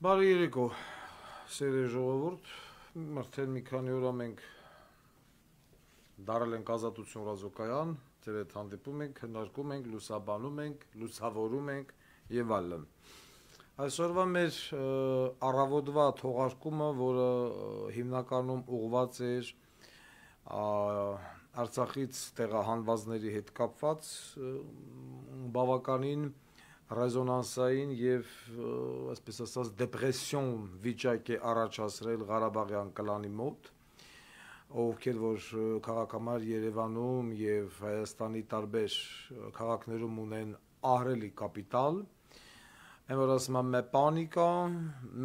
Բարի երեկո, սիրելի ժողովուրդ, արդեն մի քանի օր մենք դարել ենք Ազատություն ռադիոկայան, ձեր հետ հանդիպում ենք, քննարկում ենք, լուսաբանում ենք, լուսավորում ենք եւ այլն։ Այսօրվա մեր առավոտվա թողարկումը, որը հիմնականում ուղղված էր Արցախից տեղահանվածների հետ կապված, բավականին ռեզոնանսային եւ այսպես ասած դեպրեսիոն վիճակ է առաջացրել Ղարաբաղյան կլանի մոտ, ովքեր որ քաղաքամար Երևանում եւ Հայաստանի տարբեր քաղաքներում ունեն ահռելի կապիտալ, որ ասում եմ պանիկա,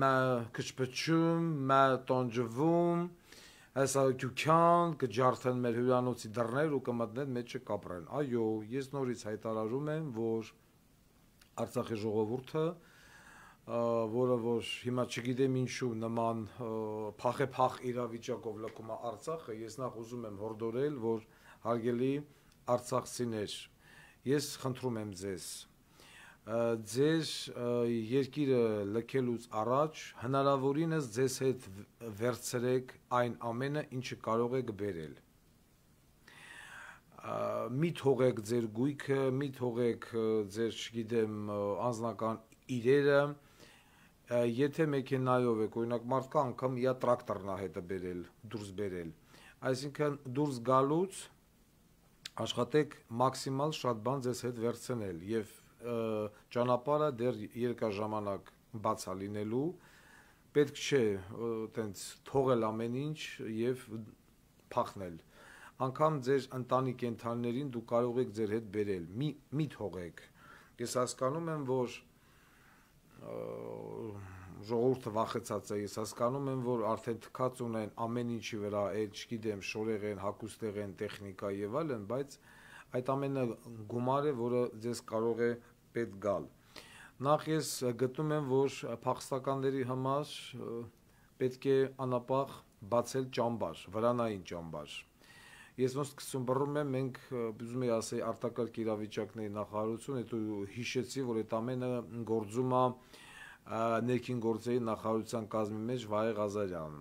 մե քչփչում, մե տոնջվում, այսօքյան կջարդեն մեր հյուրանոցի դռներ ու կմտնեն մեջը կապրեն։ Այո, ես նորից հայտարարում եմ, որ Արցախի ժողովուրդը, որը որ հիմա չգիտեմ ինչու նման փախեփախ իրավիճակով լքում է Արցախը, ես նախ ուզում եմ հորդորել, որ հարգելի արցախցիներ, ես խնդրում եմ ձեր երկիրը լքելուց առաջ հնարավորինս ձեզ հետ վերցրեք այն ամենը, ինչը կարող եք բերել։ Մի թողեք ձեր գույքը, մի թողեք ձեր, չգիտեմ, անձնական իրերը, եթե մեքենայով եք, օրինակ մարդկա անգամ իա տրակտորն է հետը բերել, դուրս բերել, այսինքն դուրս գալուց աշխատեք մաքսիմալ շատ բան ձեզ հետ վերցնել եւ ճանապարհը դեռ երկար ժամանակ բաց է լինելու, պետք չէ տենց թողել ամեն ինչ եւ փախնել։ Անկամ ձեր ընտանի կենդանիներին դու կարող եք ձեր հետ բերել, մի թողեք։ Ես հասկանում եմ, որ ժողովուրդը վախեցած է, ես հասկանում եմ, որ արդեն թքած ունեն ամեն ինչի վրա, չգիտեմ, շորեղեն, հագուստեղեն, տեխնիկա եւ այլն, բայց այդ ամենը գումար է, որը ձեզ կարող է պետք գալ։ Նախ ես գտնում եմ, որ փախստականների համար պետք է անապահ բացել ճամբար, վրանային ճամբար։ Ես ոնց սկսում եմ, մենք ուզում եի ասել արտակարգ իրավիճակների նախարարություն, հետո հիշեցի, որ այդ ամենը գործում է ներքին գործերի նախարարության կազմի մեջ Վահե Ղազարյանը։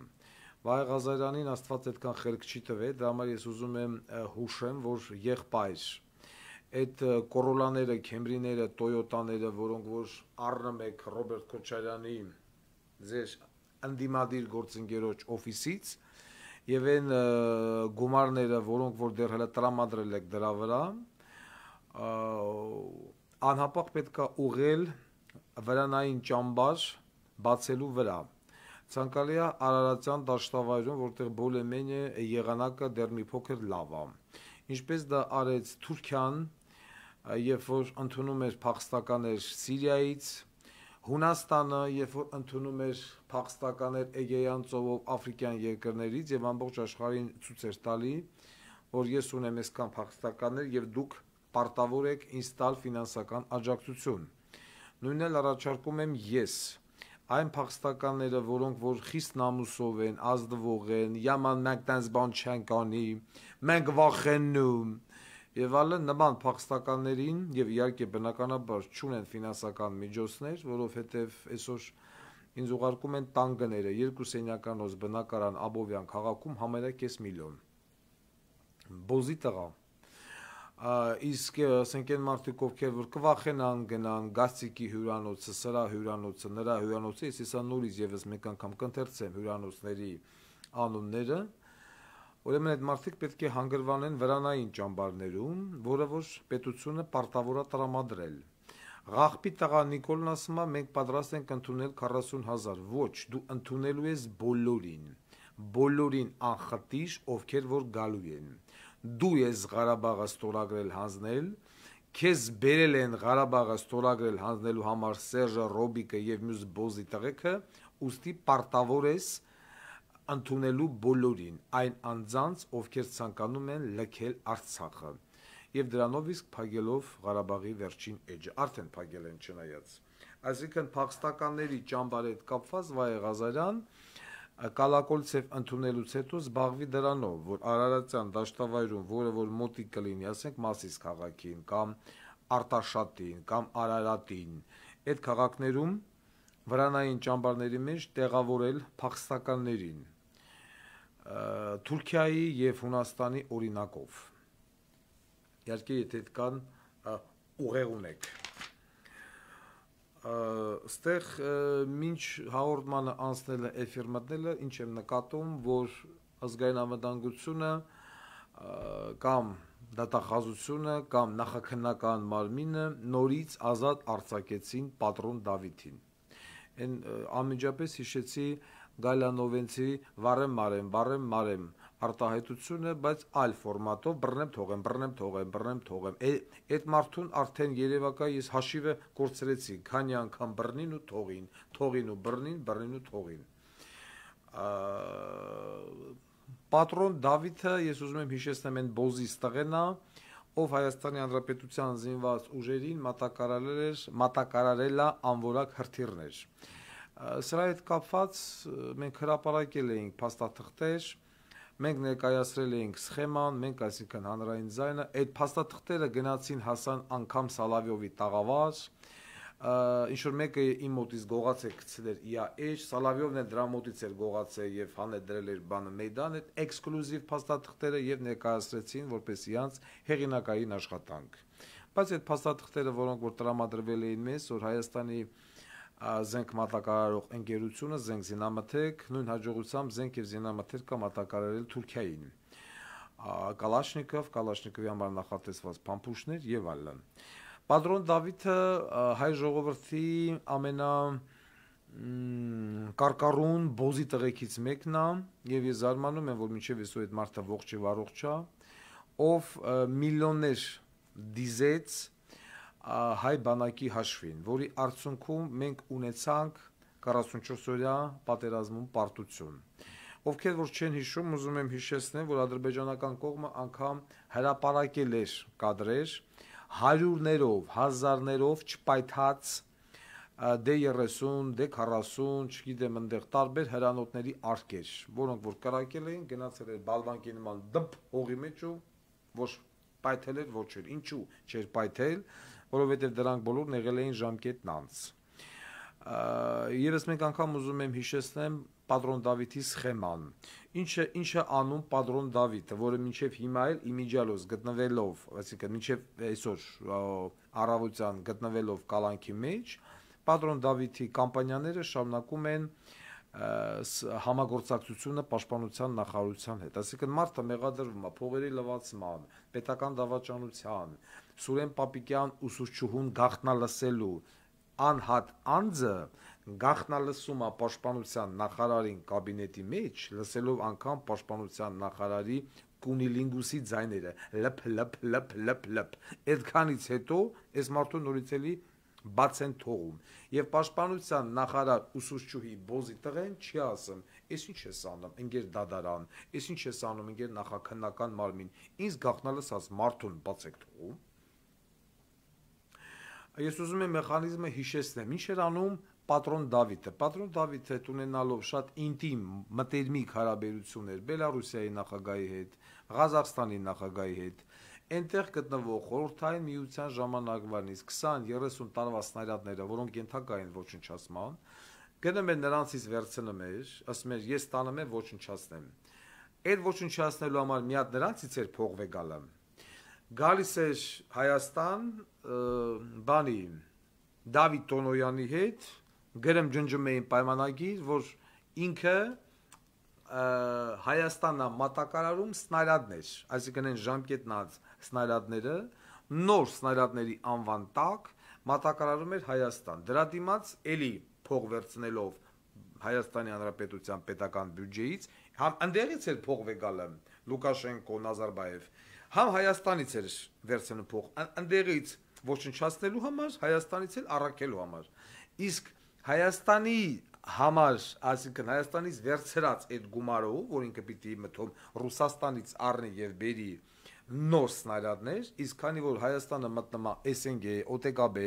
Վահե Ղազարյանին Աստված այդքան խելք չի տվել, դրա համար ես ուզում եմ հուշեմ, որ եղբայր այդ Կորոլաները, Քեմրիները, Տոյոտաները, որոնք որ առնում եք Ռոբերտ Քոչարյանի ձեր ընդդիմադիր գործընկերոջ օֆիսից եւ այն գումարները, որոնք որ դեռ հələ տրամադրել եք դրա վրա, անհապաղ պետք է ուղղել վրանային ճամբար բացելու վրա։ Ցանկալի է Արարատյան դաշտավայրում, որտեղ բոլեմենը եղանակը դեռ մի փոքր լավ է։ Ինչպես դա արեց Թուրքիան, երբ որ ընդունում էր փախստականներ Սիրիայից, Հունաստանը, երբ որ ընդունում էր փախստականներ Էգեյան ծովով աֆրիկյան երկրներից եւ ամբողջ աշխարհին ցույց էր տալի, որ ես ունեմ այսքան փախստականներ եւ դուք պարտավոր եք ինձ տալ ֆինանսական աջակցություն։ Նույնն էլ առաջարկում եմ ես այն փախստականները, որոնք որ խիստ նամուսով են, ազդվող են, yaman մենք տենց բան չենք անի, մենք վախենում եւ այլն նման փախստականներին եւ իհարկե բնականաբար չունեն ֆինանսական միջոցներ, որովհետեւ այսօր ինձ ուղարկում են տանգները 2 սենյականոց բնակարան Աբովյան քաղաքում համարյա կես միլիոն։ Բոզի տղա։ Իսկ ասենք այն մարդիկ, ովքեր որ կվախենան գնան Գասիկի հյուրանոցը, սրա հյուրանոցը, նրա հյուրանոցը, ես հեսա նորից եւս մեկ անգամ կընթերցեմ հյուրանոցների անունները, ուրեմն այդ մարդիկ պետք է հանգրվանեն վրանային ճամբարներում, որը որ պետությունը պարտավոր է տրամադրել։ Ղախպի տղա Նիկոլն ասում է, մենք պատրաստ ենք ընդունել 40,000, ոչ, դու ընդունելու ես բոլորին անխտիր, ովքեր որ գալու են։ Դու ես Ղարաբաղը ստորագրել հանձնել, քեզ բերել են Ղարաբաղը ստորագրել հանձնելու համար Սերժը, Ռոբիկը եւ մյուս բոզի տղեկը, ուստի պարտավոր ես ընդունելու բոլորին, այն անձանց, ովքեր ցանկանում են լքել Արցախը, եւ դրանով իսկ փակելով Ղարաբաղի վերջին էջը, արդեն փակել են չնայած։ Այսինքն փախստականների ճամբարի հետ կապված Վահե Ղազարյան Կալակոլցև ընդունելուց հետո զբաղվի դրանով, որ Արարատյան դաշտավայրում, որը որ մոտիկ կլինի, ասենք Մասիս քաղաքին կամ Արտաշատին կամ Արարատին, այդ քաղաքներում վրանային ճամբարների մեջ տեղավորել փախստականներին Թուրքիայի եւ Հունաստանի օրինակով։ Իհարկե, եթե կան ուղեղ ունեք։ Ստեղ մինչ հաղորդմանը անցնելը էֆիր մտնելը, ինչ եմ նկատում, որ ազգային անվտանգությունը կամ դատախազությունը կամ նախաքննական մարմինը նորից ազատ արձակեցին պատրոն Դավիթին։ Այն անմիջապես հիշեցի Գալյանովենցի վարեմ մարեմ արտահայտությունը, բայց այլ ֆորմատով բռնեմ թողեմ։ Այդ մարդուն արդեն երևակա ես հաշիվը կորցրեցի, քանի անգամ բռնին ու թողին ու բռնին ու թողին։ Պատրոն Դավիթը, ես ուզում եմ հիշեցնեմ այն բոզիս տղենա, ով Հայաստանի Հանրապետության զինված ուժերին մատակարարել է անորակ հրթիռներ։ Սրա հետ կապված մենք հրապարակել էինք փաստաթղթեր, մենք ներկայացրել էինք սխեման, մենք այսինքն հանրային ձայնը, այդ փաստաթղթերը գնացին հասան անգամ Սալավյովի տաղավար, ինչ որ մեկը իմ մոտից գողաց է գցել իր Սալավյովն էլ դրա մոտից էր գողացել եւ հանել դրել էր բանը մեյդան, այդ էքսկլյուզիվ փաստաթղթերը եւ ներկայացրեցին որպես իրանց հեղինակային աշխատանք։ Բայց այդ փաստաթղթերը, որոնք որ տրամադրվել էին մեզ, որ Հայաստանի զենք մատակարարող ընկերությունը, զենք զինամթերք, նույն հաջողությամբ զենք եւ զինամթերքը մատակարարել Թուրքիային։ Կալաշնիկովի համար նախատեսված փամփուշտներ եւ այլն։ Պատրոն Դավիթը հայ ժողովրդի կարկառուն բոզի տղեկից մեկն է, եւ ես զարմանում եմ, որ մինչեւ այսօր այդ մարդը ողջ եւ առողջ է, ով միլիոններ դիզեց հայ բանակի հաշվին, որի արդյունքում մենք ունեցանք 44-օրյա պատերազմում պարտություն։ Ովքեր որ չեն հիշում, ուզում եմ հիշեցնել, որ ադրբեջանական կողմը անգամ հրապարակել էր կադրեր, հարյուրներով, հազարներով չպայթած D30, D40, չգիտեմ, այնտեղ տարբեր հրանոթների արկեր, որոնք որ կրակել էին, գնացել էր բալվանկի նման դմփ հողի մեջ ու ոչ պայթել էր, ոչ էր։ Ինչու չէր պայթել, որովհետև դրանք բոլորն եղել էին ժամկետն անց։ Եվս մեկ անգամ ուզում եմ հիշեցնեմ Պատրոն Դավիթի սխեման։ Ինչ է անում Պատրոն Դավիթը, որը մինչև հիմա էլ իմիջիալոս գտնվելով, այսինքն մինչև այսօր առավոտյան գտնվելով կալանքի մեջ, Պատրոն Դավիթի կամպանիաները շարունակում են համագործակցությունը պաշտպանության նախարարության հետ, այսինքն մարդը մեղադրվում է փողերի լվացման, պետական դավաճանության, Սուրեն Պապիկյան ուսուցչուհուն գաղտնալսելու, անհատ անձը գաղտնալսում է պաշտպանության նախարարին կաբինետի մեջ, լսելով անգամ պաշտպանության նախարարի կունիլինգուսի ձայները, լփ, այդքանից հետո այս մարդու նորից էլի բաց են թողում, եւ պաշտպանության նախարար ուսուցչուհի բոզի տղեն չի ասում, ես ինչ ես անում, ընկեր դադարան, ես ինչ ես անում, ընկեր նախաքննական մարմին, ինձ գաղտնալսած մարդուն բաց եք թողում։ Ես ուզում եմ մեխանիզմը հիշեցնեմ, ինչ էր անում Պատրոն Դավիթը։ Պատրոն Դավիթը ունենալով շատ ինտիմ մտերմիկ հարաբերություններ Բելարուսիայի նախագահի հետ, Ղազախստանի նախագահի հետ, այնտեղ գտնվող խորհրդային միության ժամանակվանից 20-30 տարվա սնայրատները, որոնք ենթակա են ոչնչացման, գնում են նրանցից վերցնում էր, ասում էր ես տանում եմ ոչնչացնեմ։ Այդ ոչնչացնելու համար մի հատ նրանցից էր փող վեգալը։ Գալիս էր Հայաստան բանի Դավիթ Տոնոյանի հետ, գրեմ ջնջում էին պայմանագիր, որ ինքը Հայաստանն է մատակարարում սնայրադներ, այսինքն այն ժամկետնած սնայրադները, նոր սնայրադների անվան տակ մատակարարում էր Հայաստան։ Դրա դիմաց էլի փող վերցնելով Հայաստանի Հանրապետության պետական բյուջեից, համ ընդեղից էր փող վեգալը Լուկաշենկո, Նազարբաև, համ Հայաստանից էր վերցնում փող, ընդեղից ոչնչացնելու համար, Հայաստանից էլ առաքելու համար։ Իսկ Հայաստանի համար, այսինքն Հայաստանից վերցրած այդ գումարով, որ ինքը պիտի մտում Ռուսաստանից առնի եւ բերի նոր սնայրադներ, իսկ քանի որ Հայաստանը մտնում է SNG, OTKB,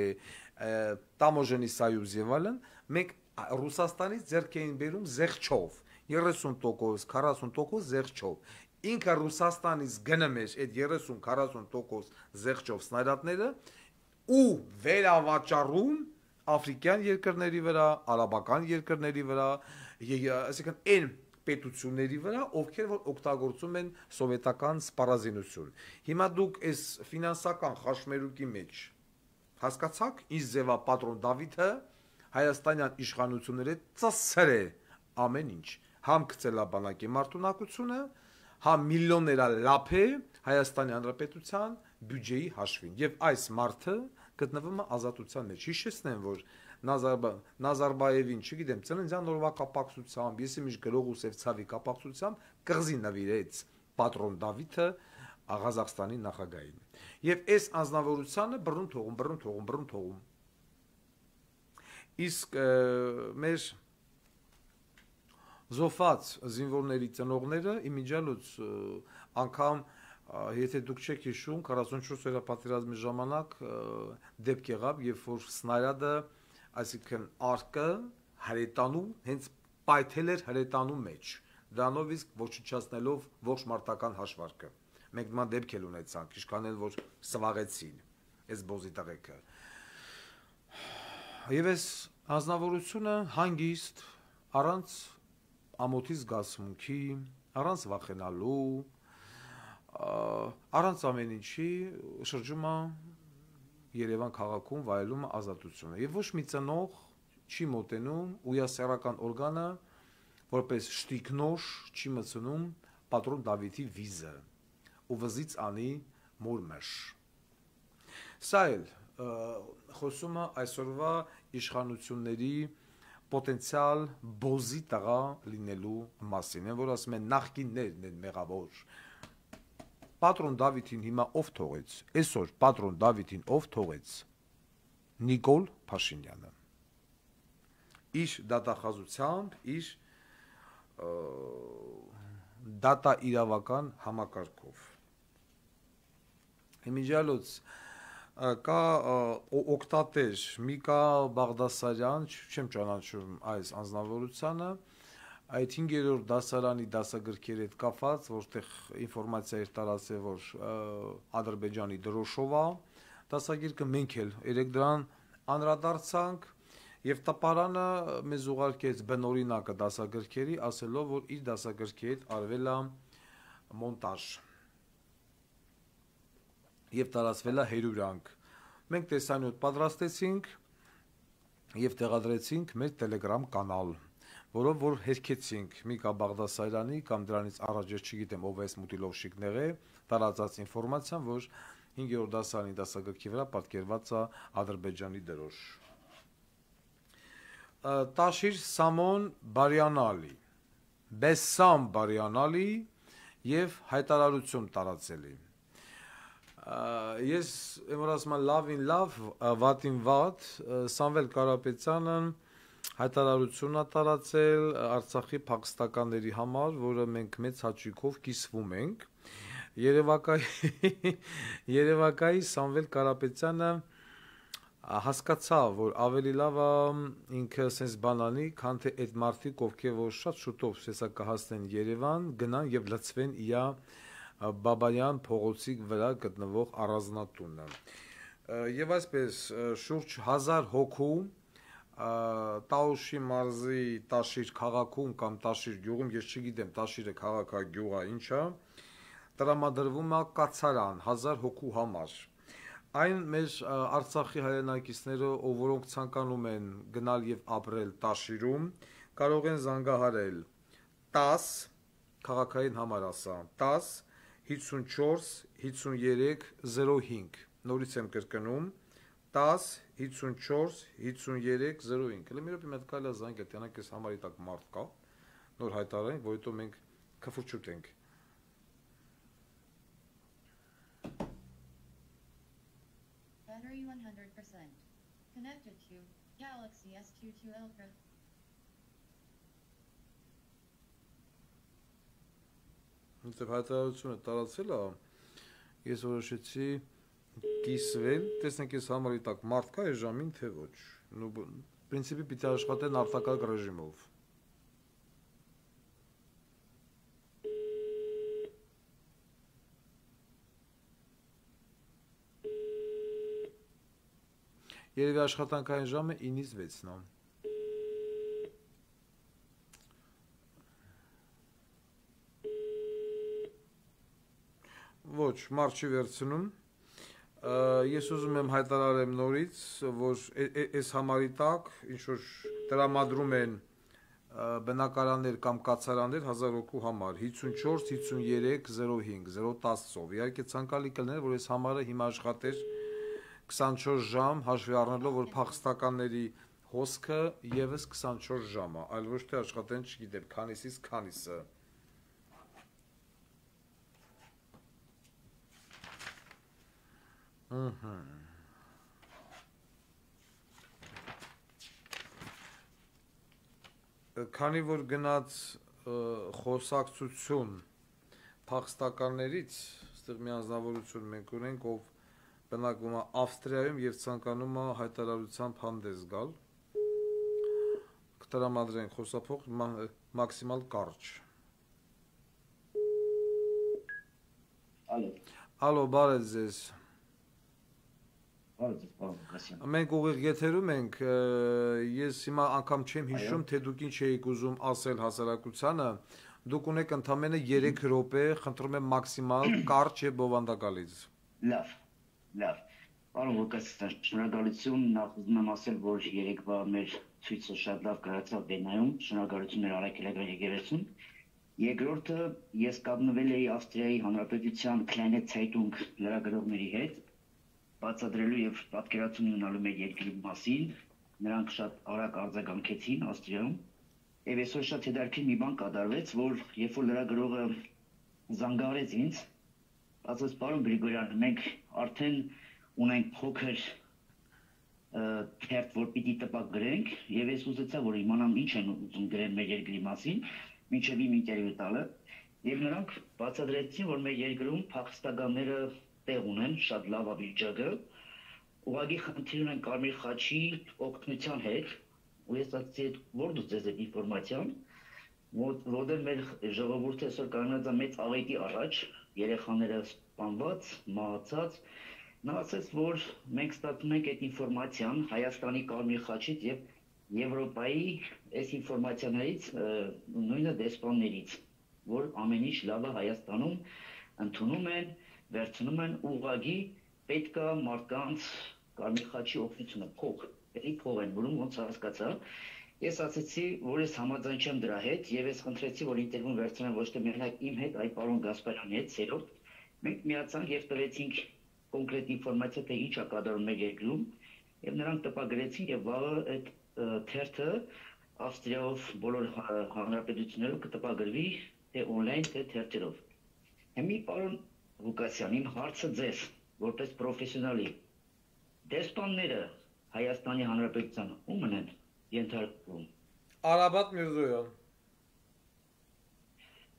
Tamojenny Soyuz եւ այլն, մենք Ռուսաստանից ձեռք էին բերում զեղչով, 30%, 40% զեղչով։ Ինքը Ռուսաստանից գնում էր այդ 30-40% զեղչով սնայրադները ու վերավաճառում Աֆրիկյան երկրների վրա, արաբական երկրների վրա, այսինքն այն պետությունների վրա, ովքեր որ օգտագործում են սովետական սպառազինություն։ Հիմա դուք այս ֆինանսական խաշմերուկի մեջ հասկացաք, ինչ ձևա պատրոն Դավիթը հայաստանյան իշխանությունների ծսր է ամեն ինչ, համ գծելաբանակի մարտունակությունը, համ միլիոներա լափ է Հայաստանի Հանրապետության բյուջեի հաշվին։ Եվ այս մարդը գտնվում է ազատության մեջ։ Հիշեցնեմ, որ Նազարբայևին, չգիտեմ, ծննդյան օրվա կապակցությամբ, եսի միշտ գրող ու սևցավի կապակցությամբ կղզի նվիրեց պատրոն Դավիթը Ղազախստանի նախագահին։ Եվ այս անձնավորությանը բռնում թողում։ Իսկ մեր զոհված զինվորների ծնողները իմիջիալոց անգամ եթե դուք չեք հիշում 44-օրյա պատերազմի ժամանակ դեպք եղավ, երբ որ սնայադը, այսինքն արկը հրետանու հենց պայթել էր հրետանու մեջ, դրանով իսկ ոչնչացնելով ողջ մարտական հաշվարկը։ Մենք նման դեպք էլ ունեցանք, ինչքան էլ որ սվաղեցին այս բոզի տղեկը։ Եվ այս անձնավորությունը հանգիստ, առանց ամոթի զգացմունքի, առանց վախենալու, առանց ամեն ինչի շրջում է Երևան քաղաքում վայելում ազատությունը։ Եվ ոչ մի ծնող չի մոտենում ույասեռական օրգանը, որպես շտիկնոշ չի մտցնում պատրոն Դավիթի վիզը ու վզից անի մոր մշ։ Սա էլ խոսում է այսօրվա իշխանությունների պոտենցիալ բոզի տղա լինելու մասին, որ ասում են նախկիններն են մեղավոր։ Պատրոն Դավիթին հիմա ով թողեց, այսօր պատրոն Դավիթին ով թողեց, Նիկոլ Փաշինյանը, իր դատախազությամբ, իր դատա իրավական համակարգով։ Իմիջիալոց կա օգտատեր Միկա Բաղդասարյան, չեմ ճանաչում այս անձնավորությանը, այդ 5-րդ դասարանի դասագրքերի հետ կապված, որտեղ ինֆորմացիա էր տարածել, որ Ադրբեջանի դրոշով է դասագիրքը, մենք էլ երեք դրան անդրադարձանք եւ տպարանը մեզ ուղարկեց բնօրինակը դասագրքերի, ասելով, որ իր դասագրքի հետ արվել է մոնտաժ եւ տարածվել է հերյուրանք։ Մենք տեսանյութ պատրաստեցինք եւ տեղադրեցինք մեր Telegram կանալ, որով որ հերքեցինք Միկա Բաղդասարյանի կամ դրանից առաջ չգիտեմ ով էս մուտիլովշիկներ է տարածած ինֆորմացիան, որ 5-րդ դասարանի դասագրքի վրա պատկերված է Ադրբեջանի դրոշ։ Տաշիր Սամոն Բարյանալի, Բեսամ Բարյանալի եւ հայտարարություն տարածելի։ Ես եմ ասում լավին լավ, վատին վատ, Սամվել Կարապետյանը հայտարարություն է տարածել Արցախի փախստականների համար, որը մենք մեծ հաճույքով կիսվում ենք։ Երևակայի Սամվել Կարապետյանը հասկացավ, որ ավելի լավ է ինքը sense բանանի, քան թե այդ մարդիկ, ովքեր որ շատ շուտով սեսա կհասնեն Երևան, գնան եւ լցվեն իա Բաբայան փողոցի վրա գտնվող առանձնատունը։ Եվ այսպես շուրջ 1000 հոգու Տաուշի մարզի Տաշիր քաղաքում կամ Տաշիր գյուղում, ես չգիտեմ Տաշիրը քաղաք է, գյուղ է, ինչ է, տրամադրվում է կացարան 1000 հոգու համար։ Այն մեր Արցախի հայրենակիցները, որոնք ցանկանում են գնալ եւ ապրել Տաշիրում, կարող են զանգահարել 10 քաղաքային համար ասա 10 54 53 05, նորից եմ կրկնում 10 54 53 05։ Լի մի րոպե մոտ կայլա զանգել, տենակ էս համարի տակ մարդ կա, նոր հայտարարենք, որովհետեւ մենք քֆուրջուտ ենք։ Battery 100%. Connected to Galaxy S22 Ultra. Այստեղ հայտարարությունը տարածել է, ես որոշեցի կիսվել, տեսնենք ես համարի տակ մարդ կա այս ժամին, թե ոչ։ Պրինցիպի պիտի աշխատեն արտակարգ ռեժիմով։ Երևի աշխատանքային ժամը 9-ից 6-ն է։ Ոչ, մարդ չի վերցնում։ Ես ուզում եմ հայտարարեմ նորից, որ այս համարի տակ ինչ որ տրամադրում են բնակարաններ կամ կացարաններ 1000 հոգու համար 54 53 05 010-ով։ Իհարկե ցանկալի կլիներ, որ այս համարը հիմա աշխատեր 24 ժամ, հաշվի առնելով, որ փախստականների հոսքը եւս 24 ժամ է, այլ ոչ թե աշխատեն, չգիտեմ, քանիսից քանիսը։ Քանի որ գնաց խոսակցություն փախստականներից, այստեղ մի անձնավորություն մենք ունենք, ով բնակվում է Ավստրիայում եւ ցանկանում է հայտարարությամբ հանդես գալ, կտրամադրենք խոսափող մաքսիմալ կարճ։ Ալո, բարև ձեզ։ Մենք ուղիղ եթերում ենք, ես հիմա անգամ չեմ հիշում, թե դուք ինչ էիք ուզում ասել հասարակությանը, դուք ունեք ընդամենը 3 րոպե, խնդրում եմ մաքսիմալ կարճ եւ բովանդակալից։ Լավ, պարոն Ղուկասյան, շնորհակալություն, նախ ուզում եմ ասել, որ երեկվա մեր ցույցը շատ լավ գնացավ Վենայում, շնորհակալություն Արաքելական եկեղեցուն։ Երկրորդը, ես կապնվել էի Ավստրիայի Հանրապետության Kleine Zeitung լրագրողների հետ, բացատրելու եւ պատկերացում ունենալու մեր երկրի մասին, նրանք շատ արագ արձագանքեցին Ավստրիայում, եւ այսօր շատ հետաքրքիր մի բան կատարվեց, որ երբ որ լրագրողը զանգահարեց ինձ, ասաց պարոն Գրիգորյան, մենք արդեն ունենք փոքր թերթ, որ պիտի տպակ գրենք, եւ ես ուզեցա, որ իմանամ ինչ են ուզում գրել մեր երկրի մասին, մինչեւ իմ ինտերվյու տալը, եւ նրանք բացատրեցին, որ մեր երկրում փախստականները տեղ ունեն, շատ լավ է վիճակը, ուղղակի խնդիր ունեն Կարմիր խաչի օգնության հետ, ու ես ասացի, որ դուք ձեզ այդ ինֆորմացիան, որտեղ մեր ժողովուրդը այսօր կանգնած է մեծ աղետի առաջ, երեխաները սպանված, մահացած, նա ասաց, որ մենք ստացում ենք այդ ինֆորմացիան Հայաստանի Կարմիր խաչից եւ Եվրոպայի այս ինֆորմացիաներից, նույնը դեսպաններից, որ ամեն ինչ լավ է Հայաստանում, ընդունում են, վերցնում են ուղղակի պետք է մարդկանց Կարմիր խաչի օգնությունը փող են բերում, ոնց հասկացա։ Ես ասացի, որ ես համաձայն չեմ դրա հետ եւ ես խնդրեցի, որ ինտերվյուն վերցնեմ ոչ թե մենակ իմ հետ, այլ պարոն Գասպարյանի հետ, սերորդ։ Մենք միացանք եւ տվեցինք կոնկրետ ինֆորմացիա, թե ինչ է կատարվում մեր երկրում, եւ նրանք տպագրեցին եւ վաղը այդ թերթը Ավստրիայով բոլոր հանրապետություններով կտպագրվի, թե on-line, թե թերթերով։ Հիմա պարոն Ղուկասյան, իմ հարցը ձեզ, որպես պրոֆեսիոնալի, դեսպանները Հայաստանի Հանրապետության ո՞ւմն են ենթարկվում։ Արաբատ Միրզոյան։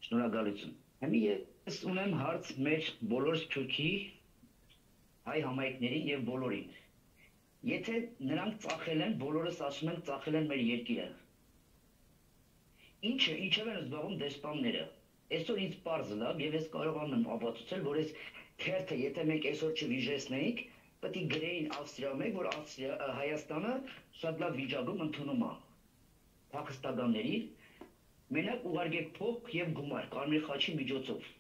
Շնորհակալություն։ Հիմա ես ունեմ հարց մեր բոլոր Թուրքի հայ համայնքներին եւ բոլորին։ Եթե նրանք ծախել են, բոլորս ասում են ծախել են մեր երկիրը։ Ինչով են զբաղվում դեսպանները։ Այսօր ինձ պարզ լավ եւ ես կարողանում եմ ապացուցել, որ այս թերթը, եթե մենք այսօր չվիժեցնեինք, պետք է գրեին Ավստրիայում, որ Հայաստանը շատ լավ վիճակում ընդունում է փախստականների, մենակ ուղարկեք փող եւ գումար Կարմիր խաչի միջոցով։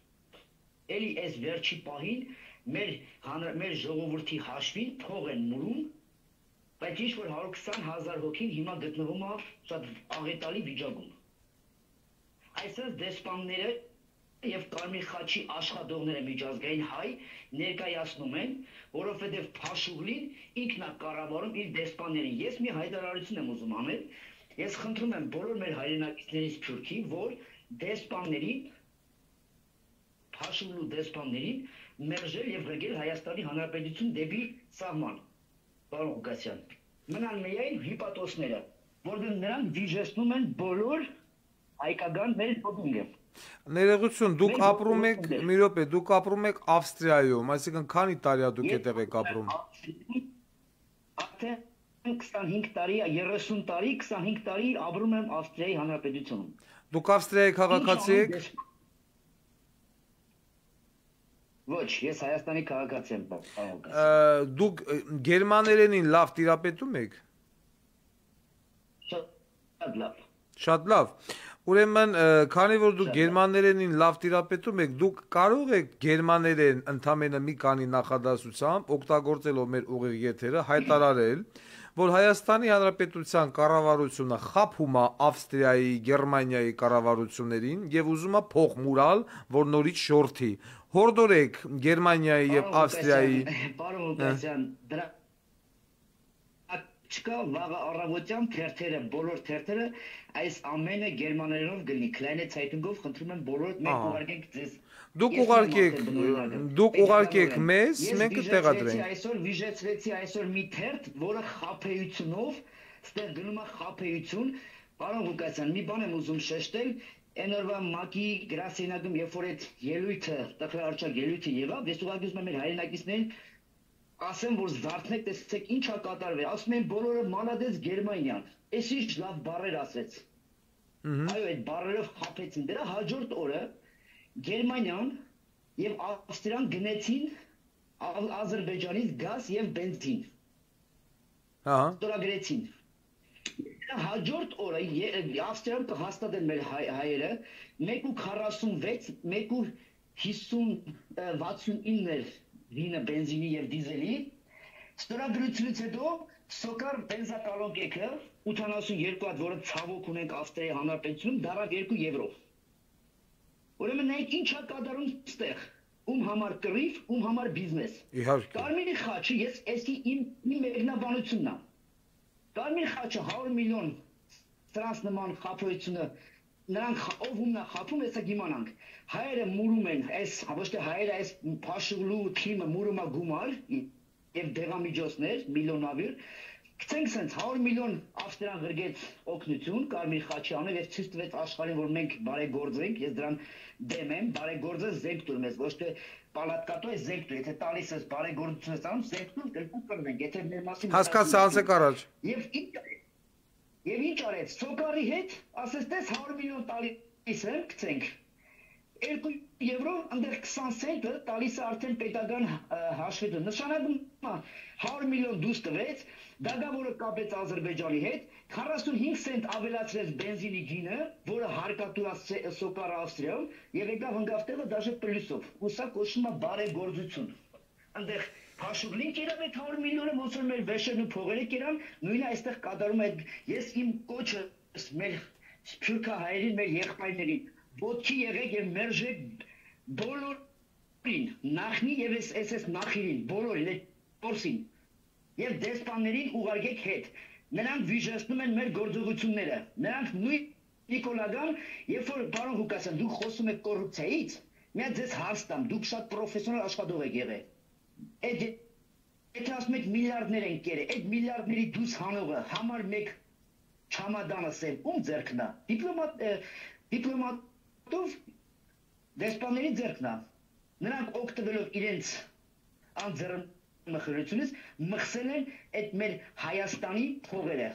Էլի այս վերջի պահին մեր ժողովրդի հաշվին փող են մուրում, բայց ինչ որ 120,000 հոգին հիմա գտնվում է շատ աղետալի վիճակում։ Այսինքն դեսպանները եւ Կարմիր խաչի աշխատողները միջազգային հայ ներկայացնում են, որովհետեւ Փաշուղլին ինքն է կառավարում իր դեսպաններին։ Ես մի հայտարարություն եմ ուզում անել, ես խնդրում եմ բոլոր մեր հայրենակիցներից Թուրքի, որ դեսպաններին, Փաշուղլու դեսպաններին մերժել եւ ղեկել Հայաստանի Հանրապետություն դեպի սահման։ Պարոն Ղուկասյան, մնան միայն հիպատոսները, որտեղ նրանք վիժեցնում են բոլոր հայկական մեր փոքրինը։ Ներողություն, դուք ապրում եք, մի րոպե, դուք ապրում եք Ավստրիայում, այսինքն քանի տարի է դուք այդտեղ եք ապրում։ Արդեն 25 տարի, 30 տարի, 25 տարի ապրում եմ Ավստրիայի Հանրապետությունում։ Դուք Ավստրիայի քաղաքացի եք։ Ոչ, ես Հայաստանի քաղաքացի եմ, պարոն։ Դուք գերմաներենին լավ տիրապետում եք։ Շատ լավ։ Շատ լավ։ Ուրեմն, քանի որ դուք գերմաներենին լավ տիրապետում եք, դուք կարող եք գերմաներեն ընդամենը մի քանի նախադասությամբ օգտագործելով մեր ուղիղ եթերը հայտարարել, որ Հայաստանի Հանրապետության կառավարությունը խաբում է Ավստրիայի, Գերմանիայի կառավարություններին եւ ուզում է փող մուրալ, որ նորից շորթի։ Հորդորեք Գերմանիայի եւ Ավստրիայի։ Պարոն Ղուկասյան, դրա չկա վաղը առավոտյան թերթերը, բոլոր թերթերը այս ամենը գերմաներենով գտնի, Kleine Zeitungով խնդրում եմ բոլորդ մենք ուղարկենք ձեզ։ Դուք ուղարկեք մեզ, մենք կտեղադրենք։ Այսօր վիժեցրեցի այսօր մի թերթ, որը խաբեությունով, ստեղ գնում է խաբեություն, պարոն Ղուկասյան, մի բան եմ ուզում շեշտել, այն օրվա ՄԱԿ-ի գրասենյակում, երբ որ այդ ելույթը, տխրահարչակ ելույթը եղավ, ես ուղղակի ուզում եմ մեր հայրենակիցներին ասեմ, որ զարթնեք, տեսեք ինչ է կատարվել, ասում են բոլորը մանադեց Գերմանիան, այս ինչ լավ բառեր ասեց։ Այո, այդ բառերով խաբեցին, դրա հաջորդ օրը Գերմանիան եւ Ավստրիան գնեցին Ադրբեջանից գազ եւ բենզին։ Ստորագրեցին։ Դրա հաջորդ օրը Ավստրիան կհաստատեն մեր հայերը 1.46, 1.50-69 վինը բենզինի եւ դիզելի, ստորագրությունից հետո սոկար բենզակալոնկեքը 82 հատ, որը ցավոք ունենք Ավստրիայի Հանրապետությունում, դարավ 2 եվրո։ Ուրեմն նայեք ինչ է կատարում ստեղ, ում համար կռիվ, ում համար բիզնես։ Իհարկե։ Կարմիր խաչը, ես էսի իմ մեկնաբանությունն է։ Կարմիր խաչը 100 միլիոն ֆրանս նման խաբեությունը նրանք ով ումն է խաբում, հեսա գիմանանք։ Հայերը մուրում են, այս ոչ թե հայերը այս Փաշուլու թիմը մուրում է գումար եւ դեղամիջոցներ միլիոնավոր։ Գցենք sense 100 միլիոն Ավստրիան գրգեց օգնություն Կարմիր խաչի անունով եւ ցույց տվեց աշխարհին, որ մենք բարեգործենք, ես դրան դեմ եմ, բարեգործը զենք տուր մեզ, ոչ թե պալատկատո է զենք տուր, եթե տալիս ես բարեգործություն ես անում, զենք տուր կրկին կրվենք, եթե մեր մասին Հասկացա, անցեք առաջ։ Եվ ինչ արեց, սոկարի հետ, ասես տես 100 միլիոն տալիս եմ, գցենք 2 եվրո, ընդեղ 20 սենտը տալիս է արդեն պետական հաշվետու, նշանակում 100 միլիոն դուրս տվեց, դագավորը կապեց Ադրբեջանի հետ, 45 սենտ ավելացրեց բենզինի գինը, որը հարկատու է սոկարը Ավստրիայում, եւ եկավ հնգավտեղը դաժե պլյուսով, ու սա կոչվում է բարեգործություն։ Ընդեղ Փաշուլին կերավ այդ 100 միլիոնը, ոնց որ մեր վեշերն ու փողերը կերան, նույնը այստեղ կատարում է, ես իմ կոչը մեր սփյուռքահայերին, մեր եղբայրներին ոտքի եղեք եւ մերժեք բոլորին, նախնի եւ SS նախիրին, բոլորին, այդ փորսին եւ դեսպաններին ուղարկեք հետ։ Նրանք վիժեցնում են մեր գործողությունները։ Նրանք նույն Նիկոլագան, երբ որ պարոն Ղուկասյան, դուք խոսում եք կոռուպցիայից, միա ձեզ հարց տամ, դուք շատ պրոֆեսիոնալ աշխատող եք եղել։ Եթե ասում եք միլիարդներ են կերել, այդ միլիարդների դուրս հանողը համար մեկ չամադանը սև ում ձեռքն է։ Դիպլոմատով դեսպանների ձեռքն է։ Նրանք օգտվելով իրենց անձեռնմխելությունից մխսել են այդ մեր Հայաստանի փողերը։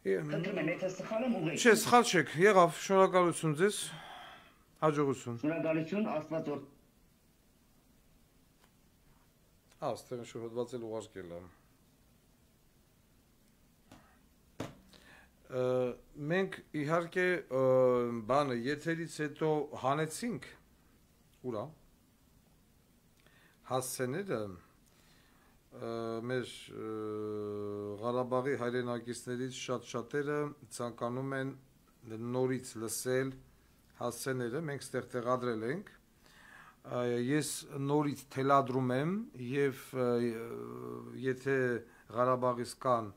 Խնդրում եմ, եթե սխալ եմ ուղղեք։ Չէ, սխալ չեք, եղավ, շնորհակալություն ձեզ, հաջողություն։ Շնորհակալություն, Աստված օր։ Աստեղ շուտ հոդվածել ուղարկել եմ։ Մենք իհարկե բանը եթերից հետո հանեցինք ուրա հասցեները մեր Ղարաբաղի հայրենակիցներից շատ-շատերը ցանկանում են նորից լսել հասցեները, մենք ստեղ տեղադրել ենք, ես նորից թելադրում եմ եւ եթե Ղարաբաղից կան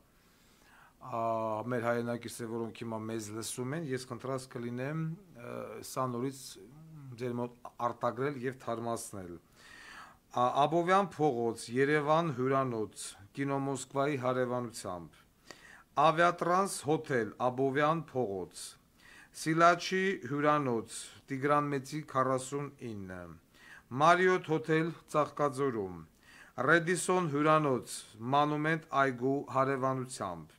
մեր հայրենակիցներ, որոնք հիմա մեզ լսում են, ես կընտրած կլինեմ սա նորից ձեր մոտ արտագրել եւ թարմացնել։ Աբովյան փողոց, Երևան հյուրանոց, Կինո Մոսկվայի հարևանությամբ, Ավիատրանս հոթել, Աբովյան փողոց, Սիլաչի հյուրանոց, Տիգրան Մեծի 49, Մարիոթ հոթել Ծաղկաձորում, Ռեդիսոն հյուրանոց, Մանումենտ այգու հարևանությամբ,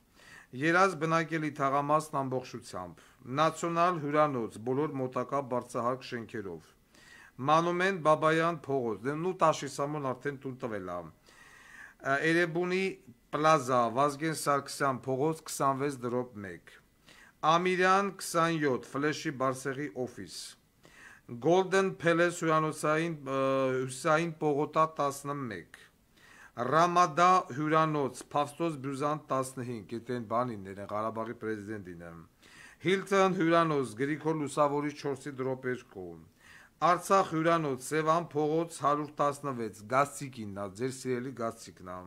Երազ բնակելի թաղամասն ամբողջությամբ, Նացիոնալ հյուրանոց բոլոր մոտակա բարձրահարկ շենքերով, Մանումեն Բաբայան փողոց, նու Տաշիսամոն արդեն տուն տվել է։ Էրեբունի Պլազա, Վազգեն Սարգսյան փողոց 26/1, Ամիրյան 27, Ֆլեշի Բարսեղի օֆիս, Golden Palace հյուրանոցային պողոտա 11, Ռամադա հյուրանոց, Փավստոս Բյուզան 15, այդեն բանին են Ղարաբաղի պրեզիդենտին եմ, Hilton հյուրանոց, Գրիգոր Լուսավորի 4/2, Արցախ հյուրանոց, Սևան փողոց 116, Գասցիկինն է, ձեր սիրելի Գասցիկն է,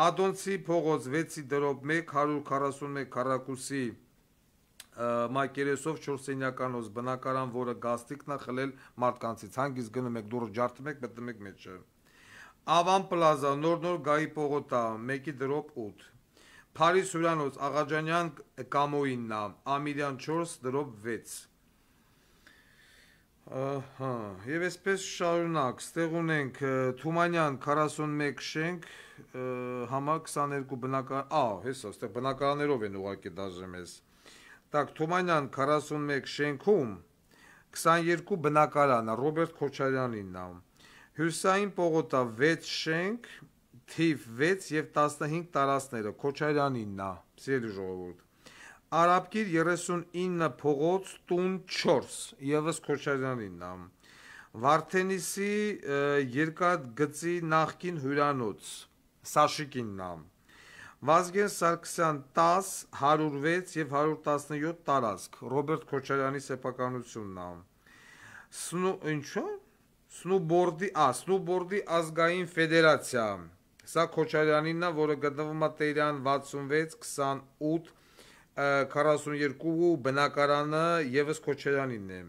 Ադոնցի փողոց 6/1, 141 քառակուսի մակերեսով 4 սենյականոց բնակարան, որը Գասցիկն է խլել մարդկանցից, հանգիստ գնում եք դուրս ջարդում եք, մտնում եք մեջը, Ավան Պլազա, նոր գայի պողոտա 1/8, Փարիզ հյուրանոց, Աղաջանյան Կամոյինն է, Ամիրյան 4/6, Եվ այսպես շարունակ, ստեղ ունենք Թումանյան 41 շենք, համար 22 բնակարան, հեսա, ստեղ բնակարաններով են ուղարկի դաժեմ ես, Թումանյան 41 շենքում 22 բնակարան, Ռոբերտ Քոչարյանինն է, Հյուսային պողոտա 6 շենք, թիվ 6 և 15 տարածքները, Քոչարյանինն է, սիրելի ժողովուրդ, Արաբկիր 39 փողոց, տուն 4, ևս Քոչարյանինն է, Վարդենիսի երկաթգծի նախկին հյուրանոց, Սաշիկինն է, Վազգեն Սարգսյան 10, 106 և 117 տարածք, Ռոբերտ Քոչարյանի սեփականությունն է, Սնուբորդի ազգային ֆեդերացիա, սա Քոչարյանինն է, որը գտնվում է Տերյան 66, 28, 42 բնակարանը ևս Քոչարյանինն է,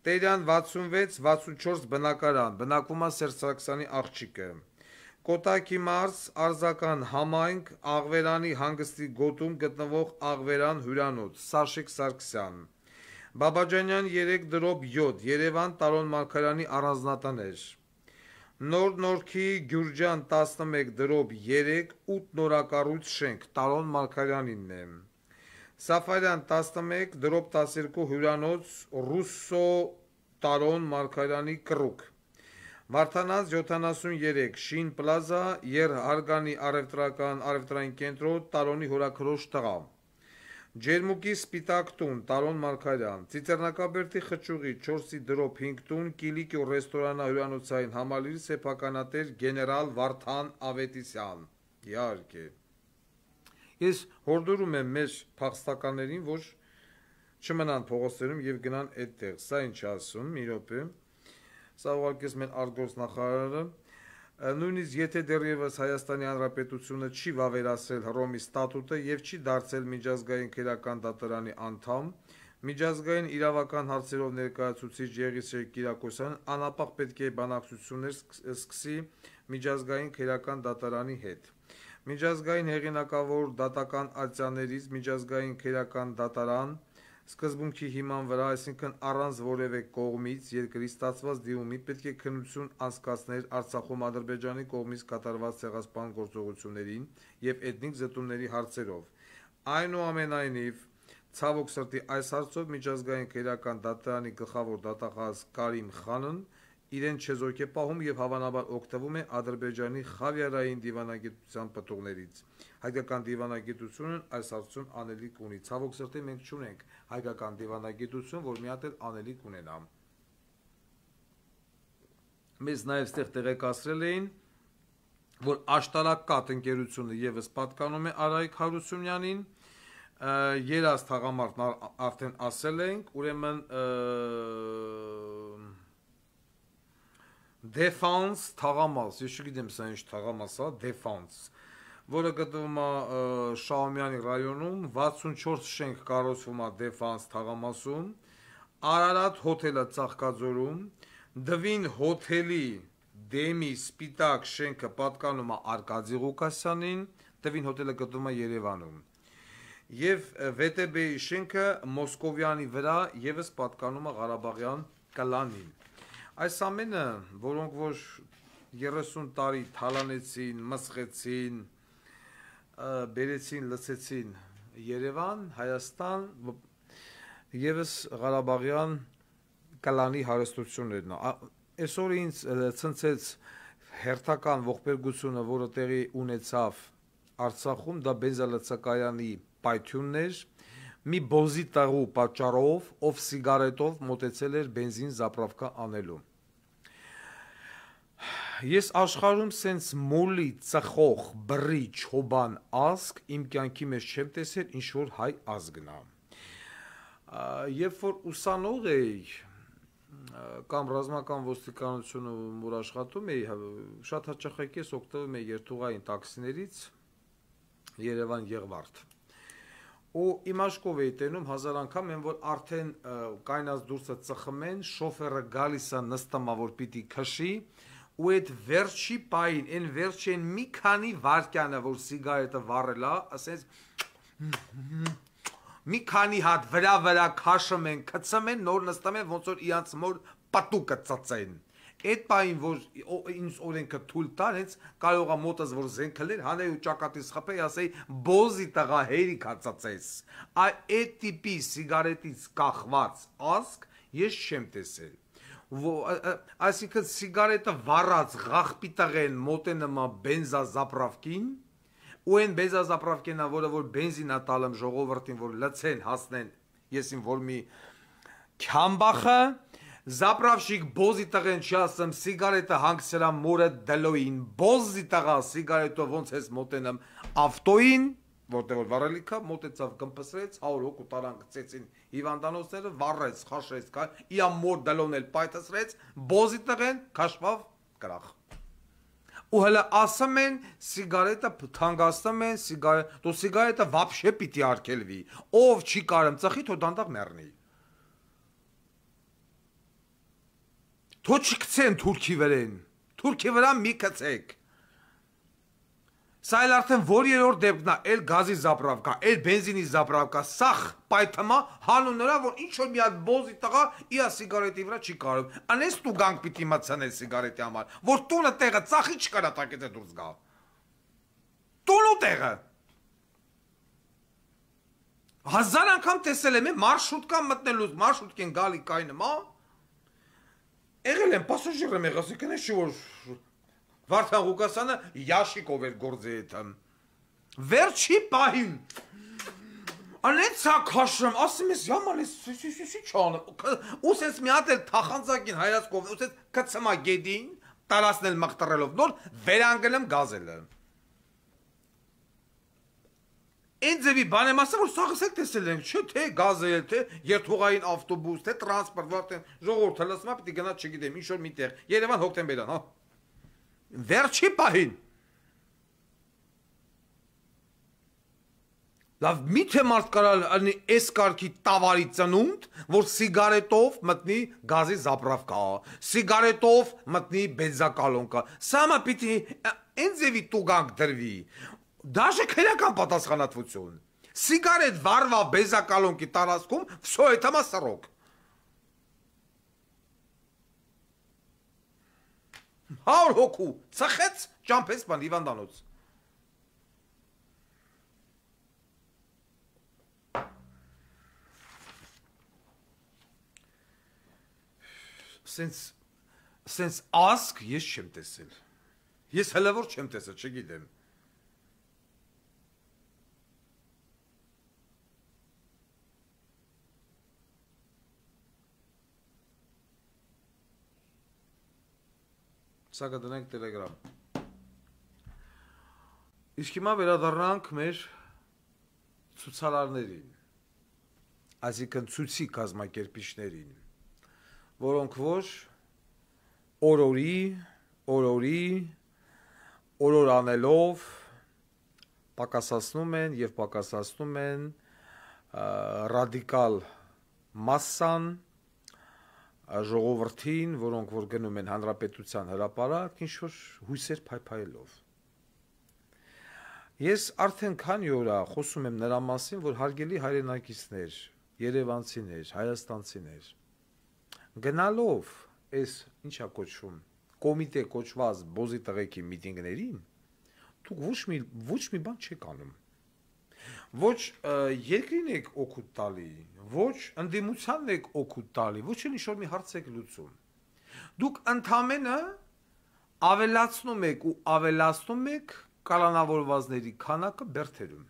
Տերյան 66, 64 բնակարան, բնակվում է Սերժ Սարգսյանի աղջիկը, Կոտայքի մարզ, Արձական համայնք, Աղվերանի հանգստի գոտում գտնվող Աղվերան հյուրանոց, Սաշիկ Սարգսյան, Բաբաջանյան 3/7, Երևան Տարոն Մարգարյանի առանձնատներ, Նոր Նորքի Գյուրջան 11/3, 8 նորակառույց շենք, Տարոն Մարգարյանինն է, Սաֆարյան 11/12 հյուրանոց, Ռուսո Տարոն Մարգարյանի կռուկ, Վարդանանց 73, Շին Պլազա, Երհարգանի առևտրային կենտրոն, Տարոնի հորաքրոջ տղա, Ջերմուկի Սպիտակ տուն, Տարոն Մարգարյան, Ծիծեռնակաբերդի խճուղի 4/5 տուն, Կիլիկիո ռեստորանա հյուրանոցային համալիրի սեփականատեր գեներալ Վարդան Ավետիսյան, իհարկե, Ես հորդորում եմ մեր փախստականներին, որ չմնան փողոցներում և գնան այդտեղ, սա ինչ ասում, մի րոպե, սա ուղարկես մեր արտգործնախարարը, նույնիսկ եթե դեռևս Հայաստանի Հանրապետությունը չի վավերացրել Հռոմի ստատուտը և չի դարձել միջազգային քրեական դատարանի անդամ, միջազգային իրավական հարցերով ներկայացուցիչ Եղիսեր Կիրակոսյանն անապահ պետք է բանակցություններ սկսի միջազգային քրեական դատարանի հետ, Միջազգային հեղինակավոր դատական ատյաններից միջազգային քրեական դատարան սկզբունքի հիման վրա, այսինքն առանց որևէ կողմից երկրի ստացված դիմումի պետք է քննություն անցկացներ Արցախում Ադրբեջանի կողմից կատարված ցեղասպան գործողություններին և էթնիկ զտումների հարցերով, այնուամենայնիվ, ցավոք սրտի այս հարցով միջազգային քրեական դատարանի գլխավոր դատախազ Կարիմ Խանն իրեն չեզոք է պահում և հավանաբար օգտվում է Ադրբեջանի խավիարային դիվանագիտության պտուղներից, հայկական դիվանագիտությունն այս հարցում անելիք ունի, ցավոք սրտի մենք չունենք հայկական դիվանագիտություն, որ մի հատ էլ անելիք ունենա, մեզ նաև ստեղ տեղեկացրել էին, որ Աշտարակկատ ընկերությունը ևս պատկանում է Արայիկ Հարությունյանին, երազ թաղամարտն արդեն ասել ենք, ուրեմն Defense թաղամաս, ես չգիտեմ սա ինչ թաղամաս է, Defense, որը գտնվում է Շահումյանի ռայոնում, 64 շենք կառուցվում է Defense թաղամասում, Արարատ հոթելը Ծաղկաձորում, Դվին հոթելի դեմի սպիտակ շենքը պատկանում է Արկադի Ղուկասյանին, Դվին հոթելը գտնվում է Երևանում, և VTB-ի շենքը Մոսկովյանի վրա ևս պատկանում է Ղարաբաղյան կլանին, Այս ամենը, որոնք որ 30 տարի թալանեցին, մսխեցին, բերեցին, լցեցին Երևան, Հայաստան, ևս Ղարաբաղյան կլանի հարստություններն այսօր ինձ ցնցեց հերթական ողբերգությունը, որը տեղի ունեցավ Արցախում, դա բենզալցակայանի պայթյունն էր, մի բոզի տղու պատճառով, ով սիգարետով մոտեցել էր բենզին զապրավկա անելու։ Ես աշխարհում սենց մոլի ծխող բռի չոբան ազգ իմ կյանքի մեջ չեմ տեսել, ինչ որ հայ ազգն է։ Երբ որ ուսանող էի կամ ռազմական ոստիկանությունը, որ աշխատում էի, շատ հաճախ ես օգտվում էի երթուղային տաքսիներից Երևան Եղվարդ։ Ու իմ աշկով էի տենում 1000 անգամ, են որ արդեն կայնած դուրսը ծխում են, շոֆերը գալիս է նստում, որ պիտի քշի, ու այդ վերջի պային, այն վերջին մի քանի վայրկյանը, որ սիգարետը վառել է, ասես մի քանի հատ վրա քաշում են, գցում են, նոր նստում են, ոնց որ իրանց մոր պատուկը ծծեն։ Այդ պային, որ ինձ օրենքը թույլ տար, հենց կարող է մոտս, որ զենքը լեր, հանեի ու ճակատից խփեի, ասեի, բոզի տղա հերիք հացածես։ Այդ տիպի սիգարետից կախված ազգ ես չեմ տեսել։ Այսինքն սիգարետը վառած ղախպի տղեն մոտենում է բենզազապրավկին, ու այն բենզազապրավկինը, որ բենզին է տալում ժողովրդին, որ լցեն, հասնեն, ես իմ որ մի քամբախը, Զապրավշիկ բոզի տղեն չի ասում, սիգարետը հանգցրա մորը դլոին, բոզի տղա սիգարետով ոնց ես մոտենամ ավտոին, որտեղ որ վառելիքա, մոտեցավ կմպսրեց, 100 հոգու տարան գծեցին հիվանդանոցները, վառեց, խաշեց, իա մոր դլոն էլ պայթացրեց, բոզի տղեն քաշվավ կրախ։ Ու հələ ասում են սիգարետը թանկացնում են, սիգարետը վաբշե պիտի արգելվի, ով չի կարում ծխի, թո դանդաղ մեռնի։ Թո չկցեն թուրքի վրեն, թուրքի վրա մի կցեք։ Սա էլ արդեն որ երորդ դեպքն է, էլ գազի զապրավկա, էլ բենզինի զապրավկա, սախ պայթմա հանուն նրա, որ ինչ որ մի հատ բոզի տղա իա սիգարետի վրա չի կարում։ Անես տու գանք պիտի մցանել սիգարետի համար, որ տունը տեղը ծախի չկարա տակետ է դուրս գա։ Տունու տեղը։ 1000 անգամ տեսել եմ մարշրուտկան մտնելուց, մարշրուտկեն գալի կայնմա, եղել եմ, պասաժիր եմ եղած, կնես չի որ Վարդան Ղուկասյանը Յաշիկով էր գործի հետ։ Վերջի պահին անեցա քաշում, ասում ես yamal ես չանեմ։ Ու սենց մի հատ էլ թախանձակին հայացքով, ու սենց կցմա գեդին, տարածնել մղտրելով նոր վերանգել եմ գազելը։ Այն ձևի բան եմ ասում, որ սաղս էլ տեսել ենք, չէ թե գազել, թե երթուղային ավտոբուս, թե տրանսպորտ, վարդեն ժողովուրդը լսում է, պիտի գնա չգիտեմ, ինչ որ միտեղ, Երևան հոկտեմբերան, հա։ Վերջի պահին։ Լավ, միթե մարդ կարալ ալնի այս կարգի տավարի ծնունդ, որ սիգարետով մտնի գազի զապրավկա, սիգարետով մտնի բենզակալոնկա, սամա պիտի այն ձևի տուգանք դրվի, Դաժե քերական պատասխանատվություն։ Սիգարետ վառվա բենզակալոնկի տարածքում, վսո է թամա սրոք։ Հավոր հոգու, ծխեց, ճամպես բան հիվանդանոց։ Սենց ասկ ես չեմ տեսել։ Ես հələ որ չեմ տեսել, չգիտեմ։ Սա կդնենք տելեգրամ։ Իսկ հիմա վերադառնանք մեր ցուցարարներին, այսինքն ցույցի կազմակերպիչներին, որոնք որ օրոր անելով պակասացնում են եւ պակասացնում են ռադիկալ մասսան ժողովրդին, որոնք որ գնում են հանրապետության հրապարակ, ինչ որ հույսեր փայփայելով։ Ես արդեն քանի օր խոսում եմ նրա մասին, որ հարգելի հայրենակիցներ, երևանցիներ, հայաստանցիներ, գնալով այս ինչա կոչվում, կոմիտե կոչված բոզի տղեկի միտինգներին, դուք ոչ մի բան չեք անում։ ոչ երկրին եք օգուտ տալի, ոչ ընդդիմությանն եք օգուտ տալի, ոչ էլ ինչ-որ մի հարց եք լուծում։ Դուք ընդամենը ավելացնում եք ու ավելացնում եք կալանավորվածների քանակը բերթերում։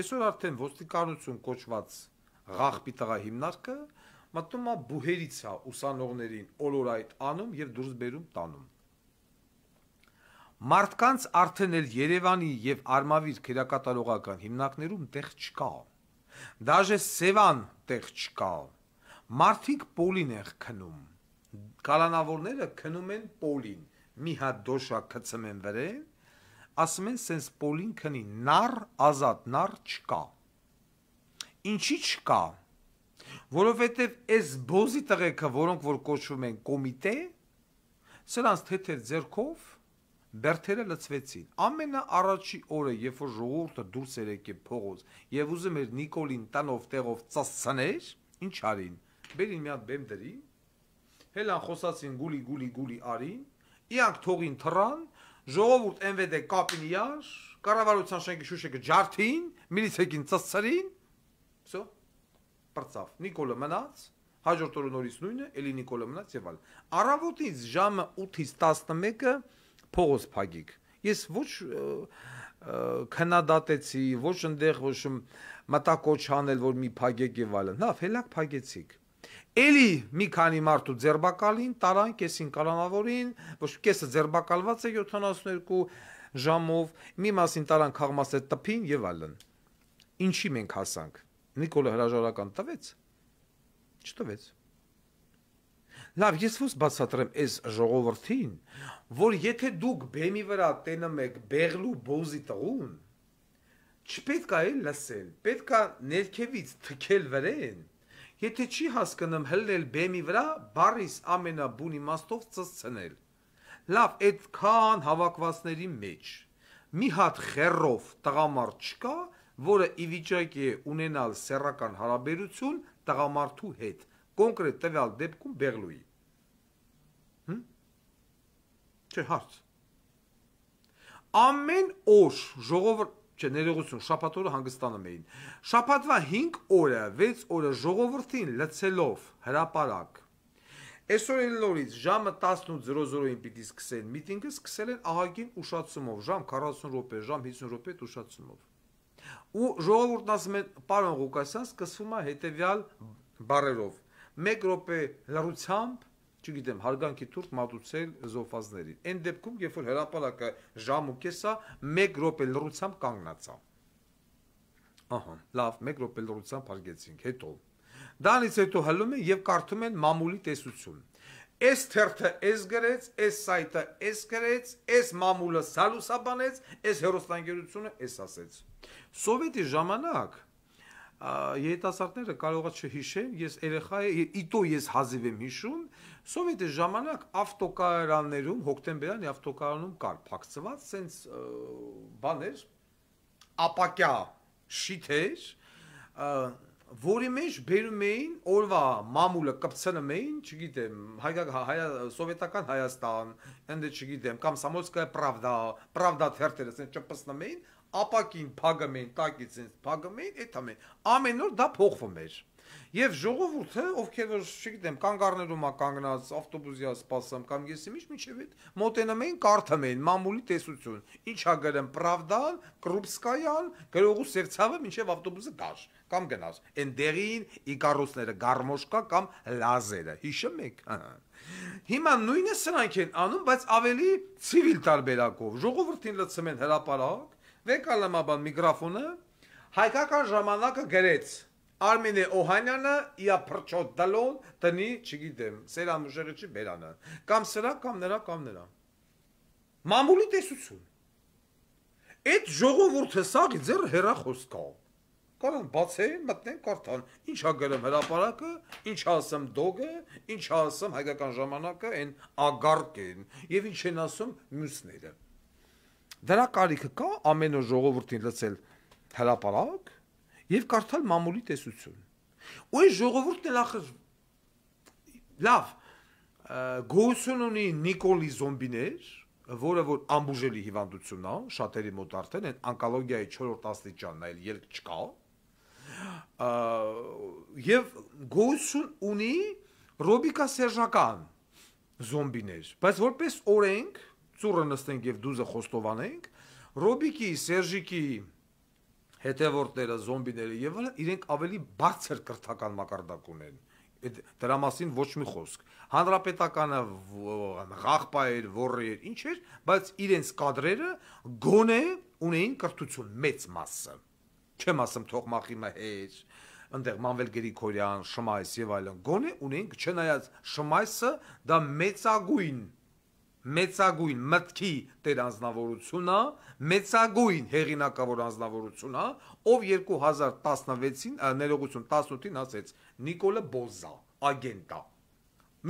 Այսօր արդեն ոստիկանություն կոչված ղախպի տղա հիմնարկը մտնում է բուհերից է ուսանողներին օրորայթ անում եւ դուրս բերում տանում։ Մարդկանց արդեն էլ Երևանի եւ Արմավիր քերակատարողական հիմնարկներում տեղ չկա։ Դաժե Սևան տեղ չկա։ Մարդիկ պոլին են քնում։ Կալանավորները քնում են պոլին։ Մի հատ դոշա գցում են վրեն, ասում են սենց պոլին քնի, նար ազատ նար չկա։ Ինչի չկա։ Որովհետև այս բոզի տղեկը, որոնք որ կոչվում են կոմիտե, սրանց թեթեր ձեռքով բերթերը լցվեցին։ Ամենաառաջի օրը, երբ որ ժողովուրդը դուրս էր եկել փողոց եւ ուզում էր Նիկոլին տանով տեղով ծածցնել, ինչ արին։ Բերին մի հատ բեմ դրին, հելան խոսացին գուլի արին, իրանք թողին թռան, ժողովուրդ MVD կապին իրար, կառավարության շենքի շուշեկը ջարդին, միլիցեքին ծածցրին, всё, բրծավ։ Նիկոլը մնաց, հաջորդ օրը նորից նույնը, էլի Նիկոլը մնաց եւ այլ։ Առավոտից ժամը 8-ից 11-ը փողոց փագիկ։ Ես ոչ քննադատեցի, ոչ այնտեղ ոչ մտակոչ անել, որ մի փագեք եւ այլն։ Լավ, հելակ փագեցիք։ Էլի մի քանի մարդու ձերբակալին, տարան կեսին կալանավորին, ոչ կեսը ձերբակալված է 72 ժամով, մի մասին տարան քաղմասեր տփին եւ այլն։ Ինչի մենք հասանք։ Նիկոլը հրաժարական տվեց։ Չտվեց։ Լավ, ես ո՞ս բացատրեմ այս ժողովրդին, որ եթե դուք բեմի վրա տենում եք բեղլու բոզի տղուն, չպետք է լսել, պետք է ներքևից թքել վրեն, եթե չի հասկանում հլնել բեմի վրա, բառիս ամենաբուն իմաստով ծծցնել։ Լավ, այդքան հավաքվածների մեջ մի հատ խեռով տղամարդ չկա, որը ի վիճակի է ունենալ սեռական հարաբերություն տղամարդու հետ, կոնկրետ տվյալ դեպքում բեղլուի։ Չէ, հարց։ Ամեն օր ժողովուրդ, չէ, ներողություն, շաբաթ օրը հանգստանում էին։ Շաբաթվա 5 օրը, 6 օրը ժողովրդին լցելով հրապարակ։ Այսօր էլ նորից ժամը 18:00-ին պիտի սկսեն միտինգը, սկսել են ահագին ուշացումով, ժամ 40 րոպե, ժամ 50 րոպե ուշացումով։ Ու ժողովուրդն ասում են, պարոն Ղուկասյան, սկսվում է հետևյալ բառերով. 1 րոպե լռությամբ, չգիտեմ, հարգանքի թուրք մատուցել զոհվածներին։ Այն դեպքում, երբ որ հրապարակը ժամ ու կես է, 1 րոպե լռությամբ կանգնած է։ Ահա, լավ, 1 րոպե լռությամբ հարգեցինք, հետո։ Դրանից հետո հլում են եւ կարդում են մամուլի տեսություն։ Այս թերթը էս գրեց, այս սայթը էս գրեց, այս մամուլը սալուսաբանեց, այս հերոստանգերությունը էս ասեց։ Սովետի ժամանակ երիտասարդները կարող է չհիշեն, ես երեխա իտո ես հազիվ եմ հիշում, սովետի ժամանակ ավտոկարաններում, հոկտեմբերյանի ավտոկարանում կար փակցված սենց բաներ, ապակյա շիթեր, որի մեջ բերում էին օրվա մամուլը կպցնում էին, չգիտեմ, սովետական Հայաստան, ընդ չգիտեմ, կամ Սամոյսկայա Պրավդա թերթերը սենց ճպցնում էին, ապակին փագում էին, տակից սենց փագում էին, այդ ամեն օր դա փոխվում էր։ Եվ ժողովուրդը, ովքեր որ չգիտեմ, կանգառներում է կանգնած, ավտոբուսի է սպասում կամ եսի մինչև այդ մոտենում էին, կարդում էին մամուլի տեսություն։ Ինչա գրեմ Պրավդան, Կրուպսկայան, գրողու սևցավը մինչև ավտոբուսը գար կամ գնաց։ Այնտեղին իգարոսները, գարմոշկա կամ լազերը, հիշում եք։ Հիմա նույնը սրանք են անում, բայց ավելի ցիվիլ տարբերակով։ Ժողովրդին լցում են հրապարակ, վեկալամաբան միգրաֆոնը, հայկական ժամանակը գրեց Արմենե Օհանյանը իա փրչոտ դալոն տնի, չգիտեմ, Սերան Մուժեղիչի բերանը, կամ սրա, կամ նրա, կամ նրա։ Մամուլի տեսություն։ Այդ ժողովուրդը սաղի ձեռը հեռախոսքա։ Կարան բացեն, մտնեն, կարդան, ինչա գրեմ հրապարակը, ինչա ասում դոգը, ինչա ասում հայկական ժամանակը, այն ագարկ են, եւ ինչ են ասում մյուսները։ Դրա կարիքը կա ամեն օր ժողովրդին լցել հրապարակ եւ կարդալ մամուլի տեսություն։ Ու այս ժողովուրդն էլ ախր լավ գոյություն ունի Նիկոլի զոմբիներ, որը որ ամբուժելի հիվանդություն է, շատերի մոտ արդեն այն ոնկոլոգիայի 4-րդ աստիճանն է, այլ ելք չկա։ Եվ գոյություն ունի ռոբիկասերժական զոմբիներ, բայց որպես օրենք, ծուռը նստենք եւ դուզը խոստովանենք, Ռոբիկի, Սերժիկի հետևորդները, զոմբիները եւ այլն իրենք ավելի բարձր կրթական մակարդակ ունեն։ Դրա մասին ոչ մի խոսք։ Հանրապետականը ղաղբայր, ոռեր, ինչ էր, բայց իրենց կադրերը գոնե ունեին կրթություն մեծ մասը։ Չեմ ասում Թողմախի Մհեր, այնտեղ Մանվել Գրիգորյան, Շմայս եւ այլն, գոնե ունենք, չնայած Շմայսը դա մեծագույն մտքի տեր անձնավորությունն է, մեծագույն հեղինակավոր անձնավորություն է, ով 2016-ին, ներողություն 18-ին ասեց Նիկոլը Բոզա, ագենտ է։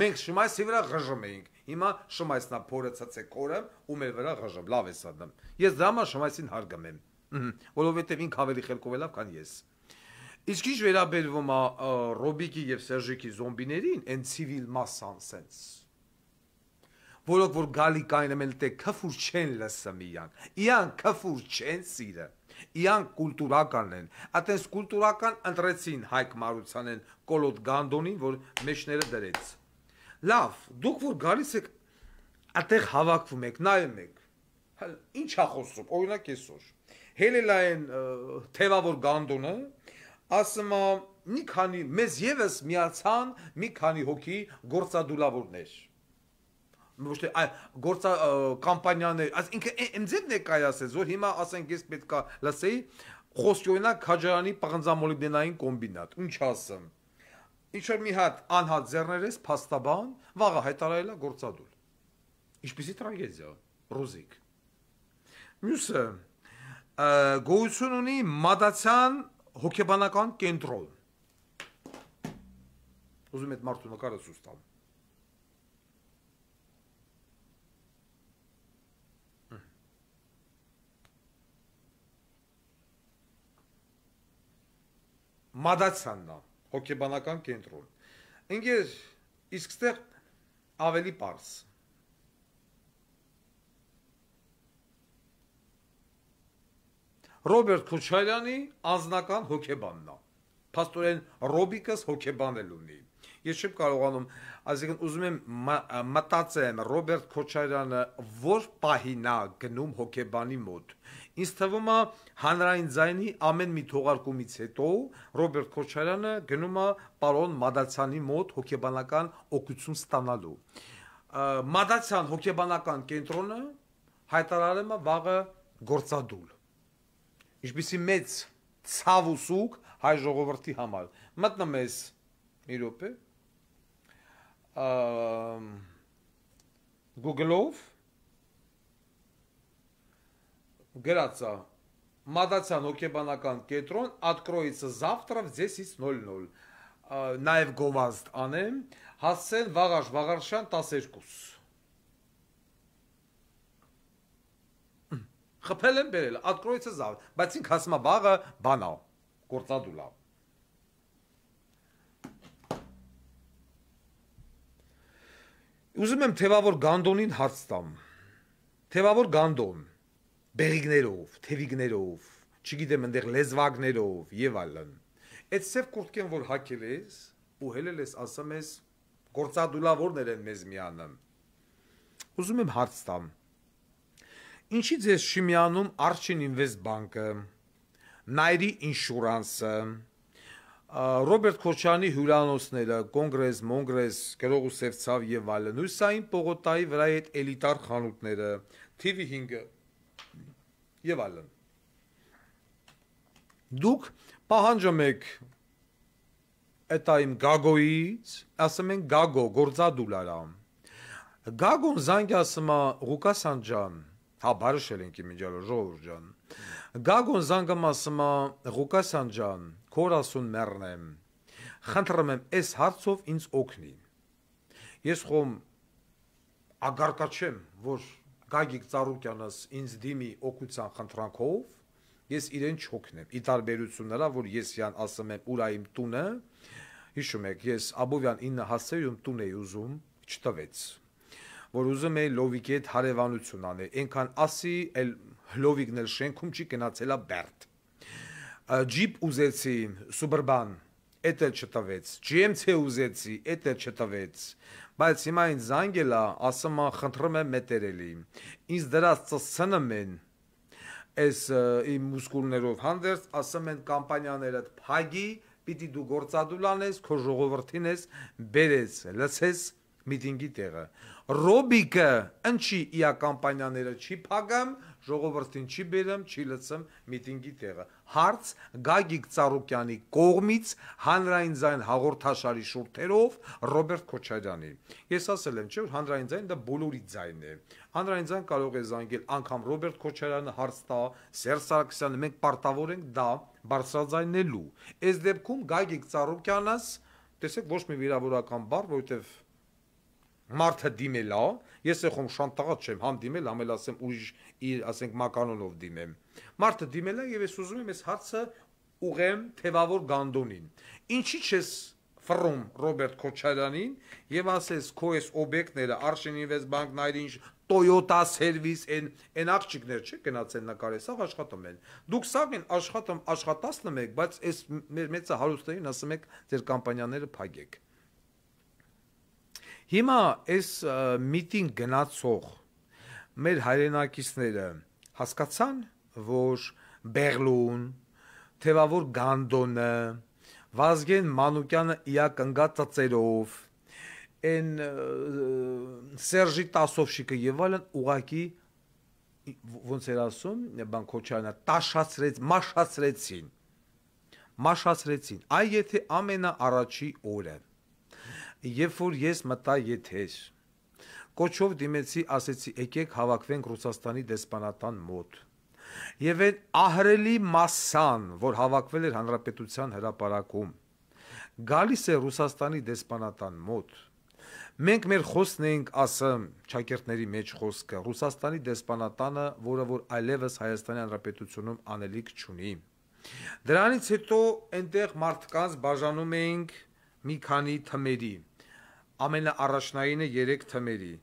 Մենք Շմայսի վրա ղժում էինք, հիմա Շմայսն է փորը ցցե կորը ու մեր վրա ղժում, լավ է սա դեմ։ Ես դրա համար Շմայսին հարգում եմ, որովհետև ինքը ավելի խելքով է լավ, քան ես։ Իսկ ինչ վերաբերվում է Ռոբիկի եւ Սերժիկի զոմբիներին, այն ցիվիլ մասան սենց որոնք որ գալի կայնեմ էլ թե քֆուր չեն լսում իրանք քֆուր չեն սիրը, իրանք կուլտուրական են, այտենց կուլտուրական ընտրեցին Հայկ Մարությանեն Կոլոտ Գանդոնին, որ մեջները դրեց։ Լավ, դուք որ գալիս եք, այդտեղ հավաքվում եք, նայում եք, ինչ է խոսում, օրինակ այսօր, հելելային թևավոր Գանդոնը, ասում է, մի քանի, մեզ եւս միացան մի քանի հոգի գործադուլավորներ։ Ոչ թե գործ կամպանիաներ, ինքը ինձ ներկայացեց, որ հիմա ասենք ես պետքա լսեի խոսքի օրինակ Քաջարյանի պղնձամոլիբդենային կոմբինատ, ինչ ասեմ։ Ինչ որ մի հատ անհատ ձեռներես փաստաբան, վաղը հայտարարել է գործադուլ։ Ինչպիսի տրագեդիա, Ռոզիկ։ Մյուսը գոյություն ունի մադացյան հոգեբանական կենտրոն։ Ուզում եմ մարդու նկարը ցույց տամ։ Մադացյանն է, հոգեբանական կենտրոն։ Ընկեր, իսկ ստեղ ավելի պարզ։ Ռոբերտ Քոչարյանի անձնական հոգեբանն է։ Փաստորեն Ռոբիկս հոգեբանել ունի։ Ես չեմ կարողանում, այսինքն ուզում եմ մտածեմ Ռոբերտ Քոչարյանը որ պահին է գնում հոգեբանի մոտ։ Ինձ թվում է հանրային ձայնի ամեն մի թողարկումից հետո Ռոբերտ Քոչարյանը գնում է պարոն Մադացյանի մոտ հոգեբանական օգնություն ստանալու։ Մադացյան հոգեբանական կենտրոնը հայտարարում է վաղը գործադուլ։ Ինչպիսի մեծ ցավ ու սուկ հայ ժողովրդի համար։ Մտնում ես մի րոպե Google-ով գրածա Մադացյան հոգեբանական կենտրոն откроется завтра в 10:00 նաև գովազդ անեմ հասցեն Վաղարշ Վաղարշյան 12 խփել եմ բերել откроется завтра բայց ինք ասում է վաղը բանա գործադուլա Ուզում եմ թևավոր Գանդոնին հարց տամ թևավոր Գանդոն բերիգներով, թևիգներով, չգիտեմ այնտեղ լեզվակներով եւ այլն։ Այդ սև կուրտքեն որ հակել ես ու հելել ես ասում ես գործադուլավորներ են մեզ միանում։ Ուզում եմ հարց տամ։ Ինչի՞ց ես Շիմյանում Archin Invest բանկը, Nairi Insurance-ը, Ռոբերտ Քոչարյանի հյուրանոցները, կոնգրես, մոնգրես, գրող ու սևցավ եւ այլն, Հուսային Պողոտայի վրա այդ էլիտար խանութները, TV5-ը եւ այլն։ Դուք պահանջում եք էտա իմ Գագոից, ասում են Գագո, գործադուլ արա։ Գագոն զանգ ասում է Ղուկասյան ջան, հա բարշել ենք իմ ջալո ժողովուրդ ջան։ Գագոն զանգում ասում է Ղուկասյան ջան, քոր ասուն մեռնեմ։ Խնդրում եմ այս հարցով ինձ օգնի։ Ես խոմ ագարկաչեմ, որ Գագիկ Ծառուկյանս ինձ դիմի օգնության խնդրանքով, ես իրեն չօգնեմ։ Ի տարբերություն նրա, որ ես յան ասում եմ ուրա իմ տունը, հիշում եք, ես Աբովյան 9 հասցեում տուն էի ուզում, չտվեց։ որ ուզում էի լովիկի հետ հարևանություն անել, այնքան ասի, էլ լովիկն էլ շենքում չի գնացելա բերդ։ Ջիպ ուզեցի, Suburban, էդ էլ չտվեց, GMC ուզեցի, էդ էլ չտվեց, բայց հիմա ինձ զանգելա, ասում ա խնդրում եմ մետերելի, ինձ դրած ծսցնում են, այս իմ մուսկուլներով հանդերձ, ասում են կամպանիաներդ փագի, պիտի դու գործադուլ անես, քո ժողովրդին ես, բերես, լցես միտինգի տեղը։ Ռոբիկը ընչի իա կամպանիաները չի փագամ, ժողովրդին չի բերեմ, չի լցեմ միտինգի տեղը։ Հարց Գագիկ Ծառուկյանի կողմից հանրային ձայն հաղորդաշարի շուրթերով Ռոբերտ Քոչարյանի։ Ես ասել եմ, չէ՞ որ հանրային ձայն դա բոլորի ձայնն է։ Հանրային ձայն կարող է զանգել անգամ Ռոբերտ Քոչարյանը հարց տա, Սերժ Սարգսյանը, մենք պարտավոր ենք դա բարձրաձայնելու։ Այս դեպքում Գագիկ Ծառուկյանս, տեսեք, ոչ մի վիրավորական բառ, որովհետև մարդը դիմել է, ես եղում շանտաղած չեմ, համ դիմել, համ էլ ասեմ ուրիշ իր, ասենք, մականոնով դիմեմ։ Մարդը դիմել է եւ ես ուզում եմ այս հարցը ուղեմ թևավոր Գանդոնին։ Ինչի՞ չես ֆռում Ռոբերտ Քոչարյանին եւ ասես քո այս օբյեկտները Arshine Invest Bank-ն այրինչ Toyota Service են աղջիկներ չէ գնացել նկարել, սա աշխատում են։ Դուք սաղ են աշխատացնում եք, բայց այս մեր մեծը հարուստներին ասում եք ձեր կամպանիաները փակեք։ Հիմա այս միտինգ գնացող մեր հայրենակիցները հասկացան, որ Բեղլուն, թևավոր Գանդոնը, Վազգեն Մանուկյանը իակ ընկած ծծերով, են Սերժի Տասովշիկը եւ այլն ուղակի ոնց էր ասում, բան Քոչարյանը տաշացրեց, մաշացրեցին։ Այ եթե ամենաառաջի օրը Երբ որ ես մտա եթեր, կոչով դիմեցի, ասեցի, եկեք հավաքվենք Ռուսաստանի դեսպանատան մոտ։ Եվ այդ ահրելի մասսան, որ հավաքվել էր Հանրապետության հրապարակում, գալիս է Ռուսաստանի դեսպանատան մոտ։ Մենք մեր խոսքն էինք ասում, ճակերտների մեջ խոսքը, Ռուսաստանի դեսպանատանը, որը որ այլևս Հայաստանի Հանրապետությունում անելիք չունի։ Դրանից հետո այնտեղ մարդկանց բաժանում էինք մի քանի թմերի, ամենաառաջնայինը 3 թմերի։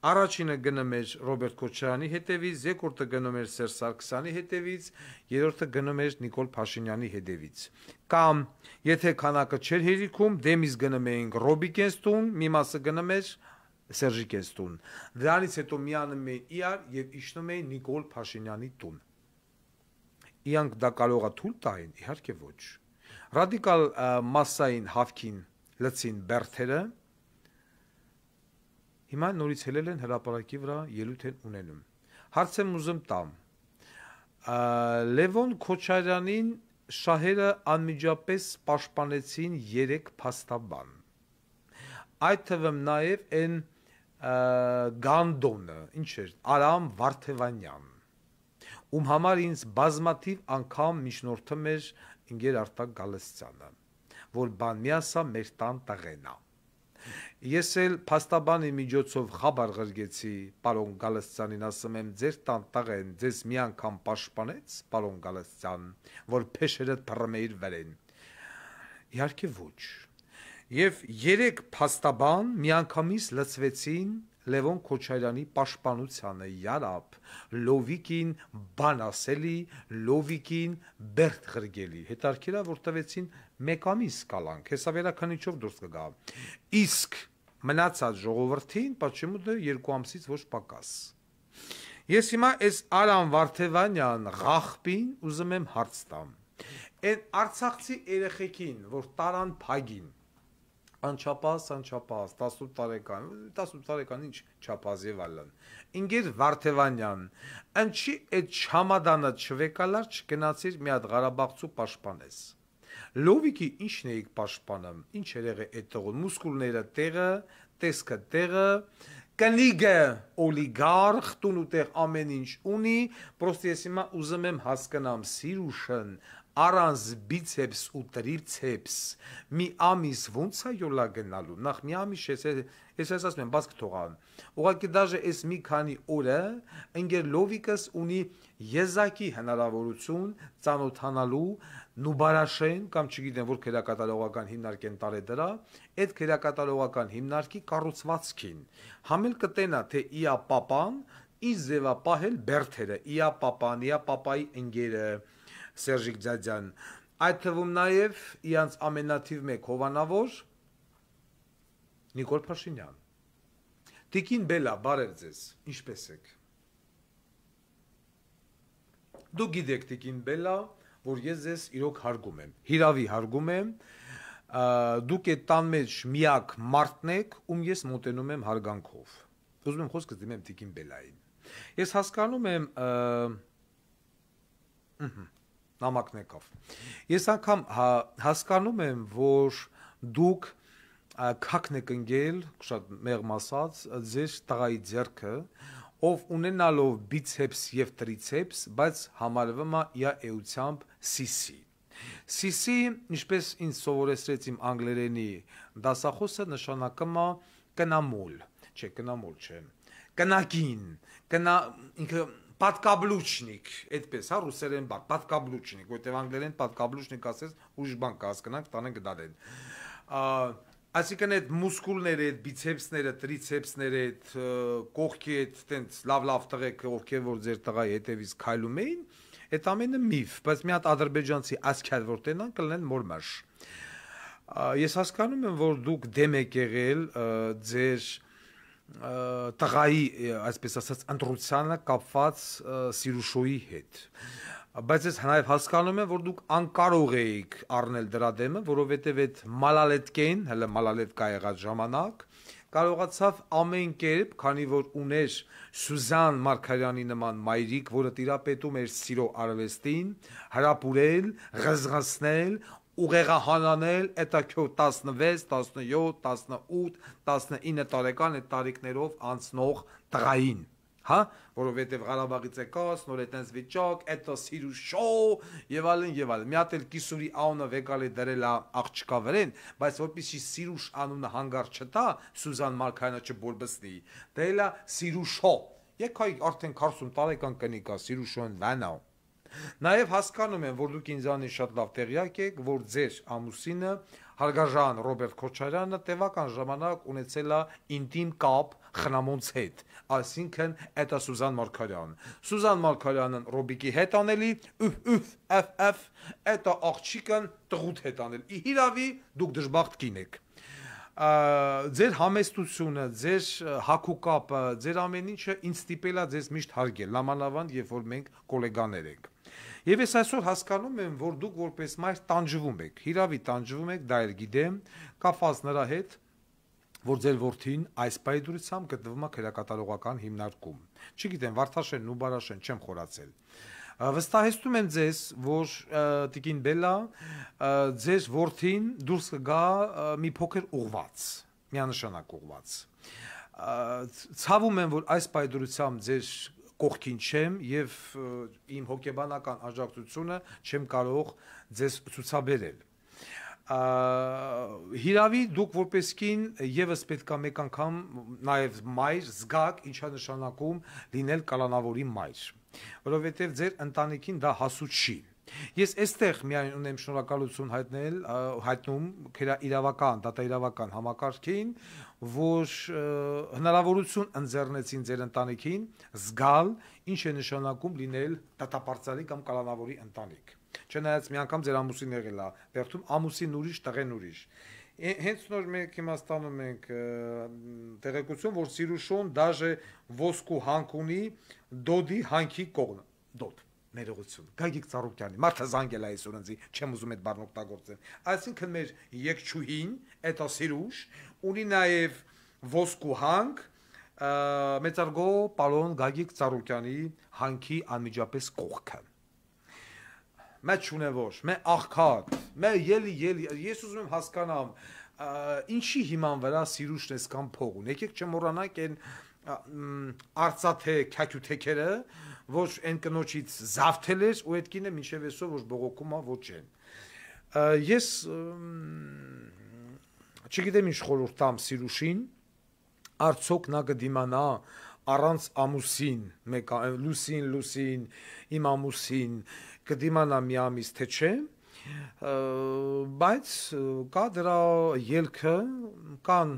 Առաջինը գնում էր Ռոբերտ Քոչարյանի հետևից, երկրորդը գնում էր Սերժ Սարգսյանի հետևից, երրորդը գնում էր Նիկոլ Փաշինյանի հետևից։ Կամ եթե քանակը չէր հերիքում, դեմից գնում էինք Ռոբիկենս տուն, մի մասը գնում էր Սերժիկենս տուն։ Դրանից հետո միանում էին իրար եւ իջնում էին Նիկոլ Փաշինյանի տուն։ Իրանք դա կարող է թույլ տային, իհարկե ոչ։ Ռադիկալ մասսային հավքին լցին բերթերը։ Հիմա նորից հելել են հրապարակի վրա ելույթ են ունենում։ Հարց եմ ուզում տամ։ Լևոն Քոչարյանին շահերը անմիջապես պաշտպանեցին 3 փաստաբան։ Այդ թվում նաև այն Գանդոնը, ինչ էր, Արամ Վարդևանյան, ում համար ինձ բազմաթիվ անգամ միջնորդում էր ինգեր Արտակ Գալստյանը, որ բան մի ասա մեր տան տղենա։ Ես էլ փաստաբանի միջոցով խաբար ղրգեցի պարոն Գալստյանին, ասում եմ ձեր տան տղեն ձեզ մի անգամ պաշտպանեց պարոն Գալստյան, որ փեշերդ փռմեիր վրեն։ Իհարկե ոչ։ Եվ 3 փաստաբան միանգամից լցվեցին Լևոն Քոչարյանի պաշտպանությանը, յարապ, լովիկին բան ասելի, լովիկին բերդ ղրգելի։ Հետարքիրա, որ տվեցին 1 ամիս կալանք, հեսա վերաքանիչով դուրս կգա։ Իսկ մնացած ժողովրդին պատճամուտը 2 ամսից ոչ պակաս։ Ես հիմա այս Արամ Վարդևանյան ղախպին ուզում եմ հարց տամ։ Այն արցախցի երեխեքին, որ տարան փագին, անչափահաս, 18 տարեկան ինչ չափահաս եւ այլն։ Ինգեր Վարդևանյան, ինչի այդ չամադանը չվեկալար չգնացիր մի հատ Ղարաբաղցու պաշտպանես։ Լովիկի ինչն էիք պաշտպանում, ինչ էր եղել այդ տողը, մուսկուլները տեղը, տեսքը տեղը, կնիգը օլիգարխ, տուն ու տեղ ամեն ինչ ունի, պրոստի ես հիմա ուզում եմ հասկանամ Սիրուշն առանց բիցեպս ու տրիցեպս մի ամիս ոնց է յոլա գնալու նախ մի ամիս ես ասում եմ բաց կթողան ուղղակի դաժե այս մի քանի օրը ընկեր լովիկս ունի եզակի հնարավորություն ծանոթանալու նուբարաշեն կամ չգիտեմ որ քերակատարողական հիմնարկ են տարե դրա այդ քերակատարողական հիմնարկի կառուցվածքին համել կտենա թե իա պապան Իս ձևա պահել բերթերը, իա պապան, իա պապայի ընկերը, Սերժիկ Ձադյան, այդ թվում նաև իրանց ամենաթիվ մեկ հովանավոր Նիկոլ Փաշինյան։ Տիկին Բելա, բարև ձեզ, ինչպես եք։ Դուք գիտեք Տիկին Բելա, որ ես ձեզ իրոք հարգում եմ, հիրավի հարգում եմ, դուք այդ տան մեջ միակ մարդն եք, ում ես մոտենում եմ հարգանքով։ Ուզում եմ խոսքս դիմեմ Տիկին Բելային։ Ես հասկանում եմ նամակն եկավ։ Ես անգամ հասկանում եմ, որ դուք քաքն եք ընկել, շատ մեղմ ասած, ձեր տղայի ձեռքը, ով ունենալով բիցեպս եւ տրիցեպս, բայց համարվում է իր էությամբ սիսի։ Սիսի, ինչպես ինձ սովորեցրեց իմ անգլերենի դասախոսը, նշանակում է կնամոլ, չէ, կնակին, ինքը պատկաբլուչնիկ, այդպես, հա, ռուսերեն բառ, պատկաբլուչնիկ, որտեղ անգլերեն պատկաբլուչնիկ ասես, ուրիշ բան կհասկանանք, տանենք դադեն։ Այսինքն այդ մուսկուլները, այդ բիցեպսները, տրիցեպսները, այդ կողքի այդ տենց լավ տղեկ, ովքեր որ ձեր տղայի հետևից քայլում էին, այդ ամենը միֆ, բայց մի հատ ադրբեջանցի ասքյալ որ տենան կլինեն մորմաշ։ Ես հասկանում եմ, որ դուք դեմ եք եղել ձեր տղայի, այսպես ասած, ընտրությանը կապված Սիրուշոյի հետ։ Բայց ես նաև հասկանում եմ, որ դուք անկարող էիք առնել դրա դեմը, որովհետև այդ մալալետկեն, հələ մալալետկա եղած ժամանակ, կարողացավ ամեն կերպ, քանի որ ուներ Սուզան Մարգարյանի նման մայրիկ, որը տիրապետում էր սիրո արվեստին, հրապուրել, ղզղացնել, ուղեղահանանել էտաքյո 16, 17, 18, 19 տարեկան այդ տարիքներով անցնող տղային, հա, որովհետև Ղարաբաղից եկած, նոր այտենց վիճակ, էտա Սիրուշո եւ այլն եւ այլն։ Մի հատ էլ Կիսուրի անունը վեկալի դրել է աղջկա վրեն, բայց որպեսզի Սիրուշ անունը հանգար չտա, Սուզան Մարգարյանը չբորբսնի, դա էլա Սիրուշո։ Եկայ արդեն 40 տարեկան կնիկա Սիրուշոն վանա։ Նաև հասկանում եմ, որ դուք ինձանից շատ լավ տեղյակ եք, որ ձեր ամուսինը հարգարժան Ռոբերտ Քոչարյանը տևական ժամանակ ունեցել է ինտիմ կապ խնամոնց հետ, այսինքն էտա Սուզան Մարգարյան։ Սուզան Մարգարյանն Ռոբիկի հետ անելի, էտա աղջիկն տղուտ հետ անել։ Իրավի դուք դժբախտ կին եք։ Ձեր համեստությունը, ձեր հակուկապը, ձեր ամեն ինչը ինձ ստիպել է ձեզ միշտ հարգել, նամանավանդ երբ որ մենք գոլեգաներ ենք։ Եվ ես այսօր հասկանում եմ, որ դուք որպես մայր տանջվում եք, հիրավի տանջվում եք, դա էլ գիտեմ, կապված նրա հետ, որ ձեր որդին այս պայդրությամբ գտնվում է քերակատարողական հիմնարկում։ Չգիտեմ, Վարդաշեն ու Բարաշեն չեմ խորացել։ Վստահեցնում եմ ձեզ, որ Տիկին Բելա, ձեր որդին դուրս կգա մի փոքր ուղված, միանշանակ ուղված։ Ցավում եմ, որ այս պայդրությամբ ձեր կողքին չեմ եւ իմ հոգեբանական աջակցությունը չեմ կարող ձեզ ցուցաբերել։ Հիրավի դուք որպես կին եւս պետք է մեկ անգամ նաեւ մայր զգաք ինչա նշանակում լինել կալանավորի մայր, որովհետեւ ձեր ընտանիքին դա հասու չի։ Ես այստեղ միայն ունեմ շնորհակալություն հայտնում իրավական, դատաիրավական համակարգին, որ հնարավորություն ընձեռնեցին ձեր ընտանիքին զգալ ինչ է նշանակում լինել դատապարտյալի կամ կալանավորի ընտանիք։ Չնայած մի անգամ ձեր ամուսին եղել է, վերջում ամուսին ուրիշ, տղեն ուրիշ։ Հենց նոր մենք իմաստանում ենք տեղեկություն, որ Սիրուշոն դաժե ոսկու հանք ունի դոդի հանքի կողմը, դոդ։ Ներողություն, Գագիկ Ծառուկյանի, մարդը զանգել է այսօր ինձ, չեմ ուզում այդ բառն օգտագործել։ Այսինքն մեր եկչուհին, էտա Սիրուշ, ունի նաև ոսկու հանք, մեծարգո պարոն Գագիկ Ծառուկյանի հանքի անմիջապես կողքը։ Մեծ չունևոր, մե աղքատ, մե ելի, ես ուզում եմ հասկանամ, ինչի հիման վրա Սիրուշն էսքան փող ունի, եկեք չմոռանանք այն արծաթե քյաքյութեքերը, ոչ այն կնոջից զավթել էր ու այդ կինը մինչև այսօր որ բողոքում է ոչ են։ Ես չգիտեմ ինչ խորհուրդ տամ Սիրուշին, արդյոք նա կդիմանա առանց ամուսին, մեկ լուսին, իմ ամուսին կդիմանա մի ամիս թե չէ, բայց կա դրա ելքը, կան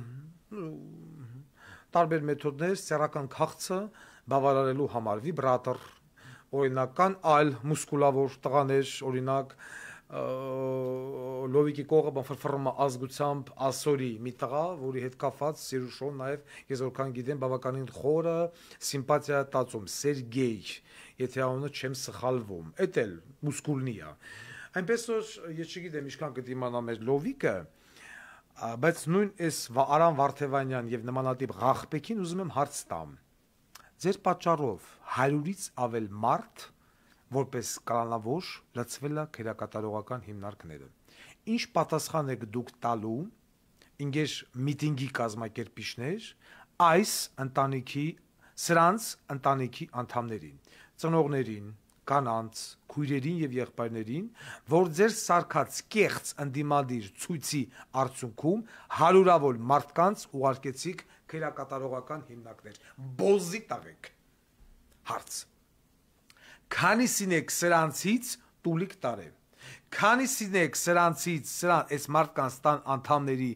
տարբեր մեթոդներ սեռական քաղցը բավարարելու համար, վիբրատոր, օրինակ կան այլ մուսկուլավոր տղաներ, օրինակ լովիկի կողը բանֆրֆրում ազգությամբ ասորի մի տղա, որի հետ կապված Սիրուշոն նաև ես որքան գիտեմ բավականին խորը սիմպաթիա տածում Սերգեյ, եթե անունը չեմ սխալվում, էդ էլ մուսկուլնի է։ Այնպես որ ես չգիտեմ ինչքան կդիմանա մեր լովիկը, բայց նույն այս Արամ Վարդևանյան եւ նմանատիպ ղախպեքին ուզում եմ հարց տամ։ Ձեր պատճառով 100-ից ավել մարդ որպես կլանավոր լցվել է քերակատարողական հիմնարկները։ Ինչ պատասխան եք դուք տալու ինգեր միտինգի կազմակերպիչներ այս ընտանիքի սրանց ընտանիքի անդամներին, ծնողներին, կանանց, քույրերին եւ եղբայրներին, որ ձեր սարկած կեղծ ընդդիմադիր ցույցի արդյունքում հարյուրավոր մարդկանց ուղարկեցիք քերակատարողական հիմնարկներ։ Բոզի տաղեք։ Հարց. Քանիսին եք սրանցից տուլիկ տարել։ Քանիսին եք սրանցից այս մարդկանց տան անդամների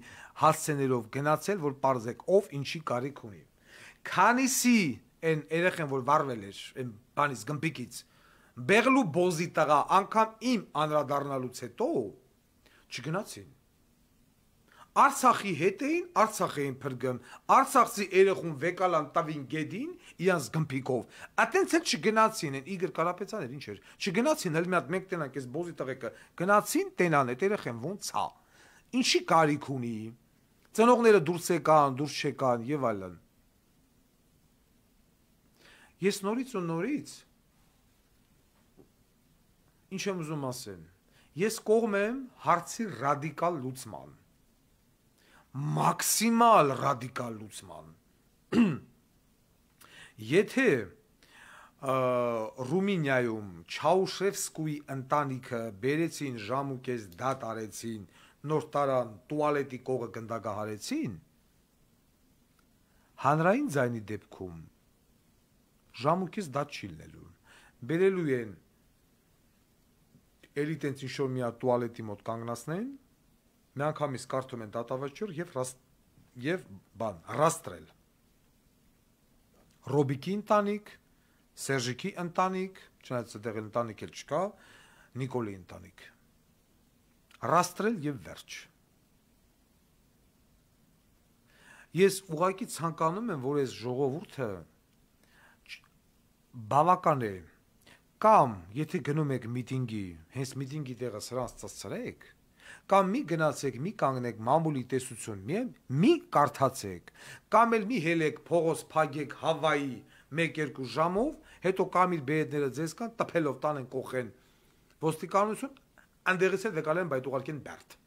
հասցեներով գնացել, որ պարզեք ով ինչի կարիք ունի։ Քանիսի այն երեխեն, որ վարվել էր այն բանից գմբիկից, բեղլու բոզի տղա անգամ իմ անդրադառնալուց հետո չգնացին։ Արցախի հետ էին, Արցախ էին փրկում, Արցախցի երեխուն վեկալան տավին գեդին իրանց գմփիկով։ Այտենց էլ չգնացին, են Իգոր Կարապետյանն ինչ էր։ Չգնացին, հենց մի հատ մեկ տենակ էս բոզի տղեկը գնացին, տենան այդ երեխեն ոնց է։ Ինչի կարիք ունի։ Ծնողները դուրս եկան, դուրս չեկան եւ այլն։ Ես նորից ու նորից ինչ եմ ուզում ասել։ Ես կողմ եմ հարցի ռադիկալ լուծման։ Մաքսիմալ ռադիկալ լուծման։ Եթե Ռումինիայում Չաուշևսկուի ընտանիքը բերեցին ժամուկես դատ արեցին, նոր տարան տուալետի կողը գնդագահարեցին, հանրային ձայնի դեպքում ժամուկես դատ չի լինելու։ Բերելու են էլի տենց ինչ-որ մի հատ տուալետի մոտ կանգնացնեն, մի անգամից կարդում են դատավճիռ եւ բան, ռաստրել։ Ռոբիկի ընտանիք, Սերժիկի ընտանիք, չնայած այդտեղ ընտանիք էլ չկա, Նիկոլի ընտանիք։ Ռաստրել եւ վերջ։ Ես ուղղակի ցանկանում եմ, որ այս ժողովուրդը բավական է, կամ եթե գնում եք միտինգի, հենց միտինգի տեղը սրանց ծածրեք, կամ մի գնացեք, մի կանգնեք մամուլի տեսություն, մի կարդացեք, կամ էլ մի հելեք փողոց փագեք Հավայի 1-2 ժամով, հետո կամ իր բեդները ձեզ կան տփելով տանեն կողեն ոստիկանություն, այնտեղից էլ վեկալեն բայց ուղարկեն բերդ։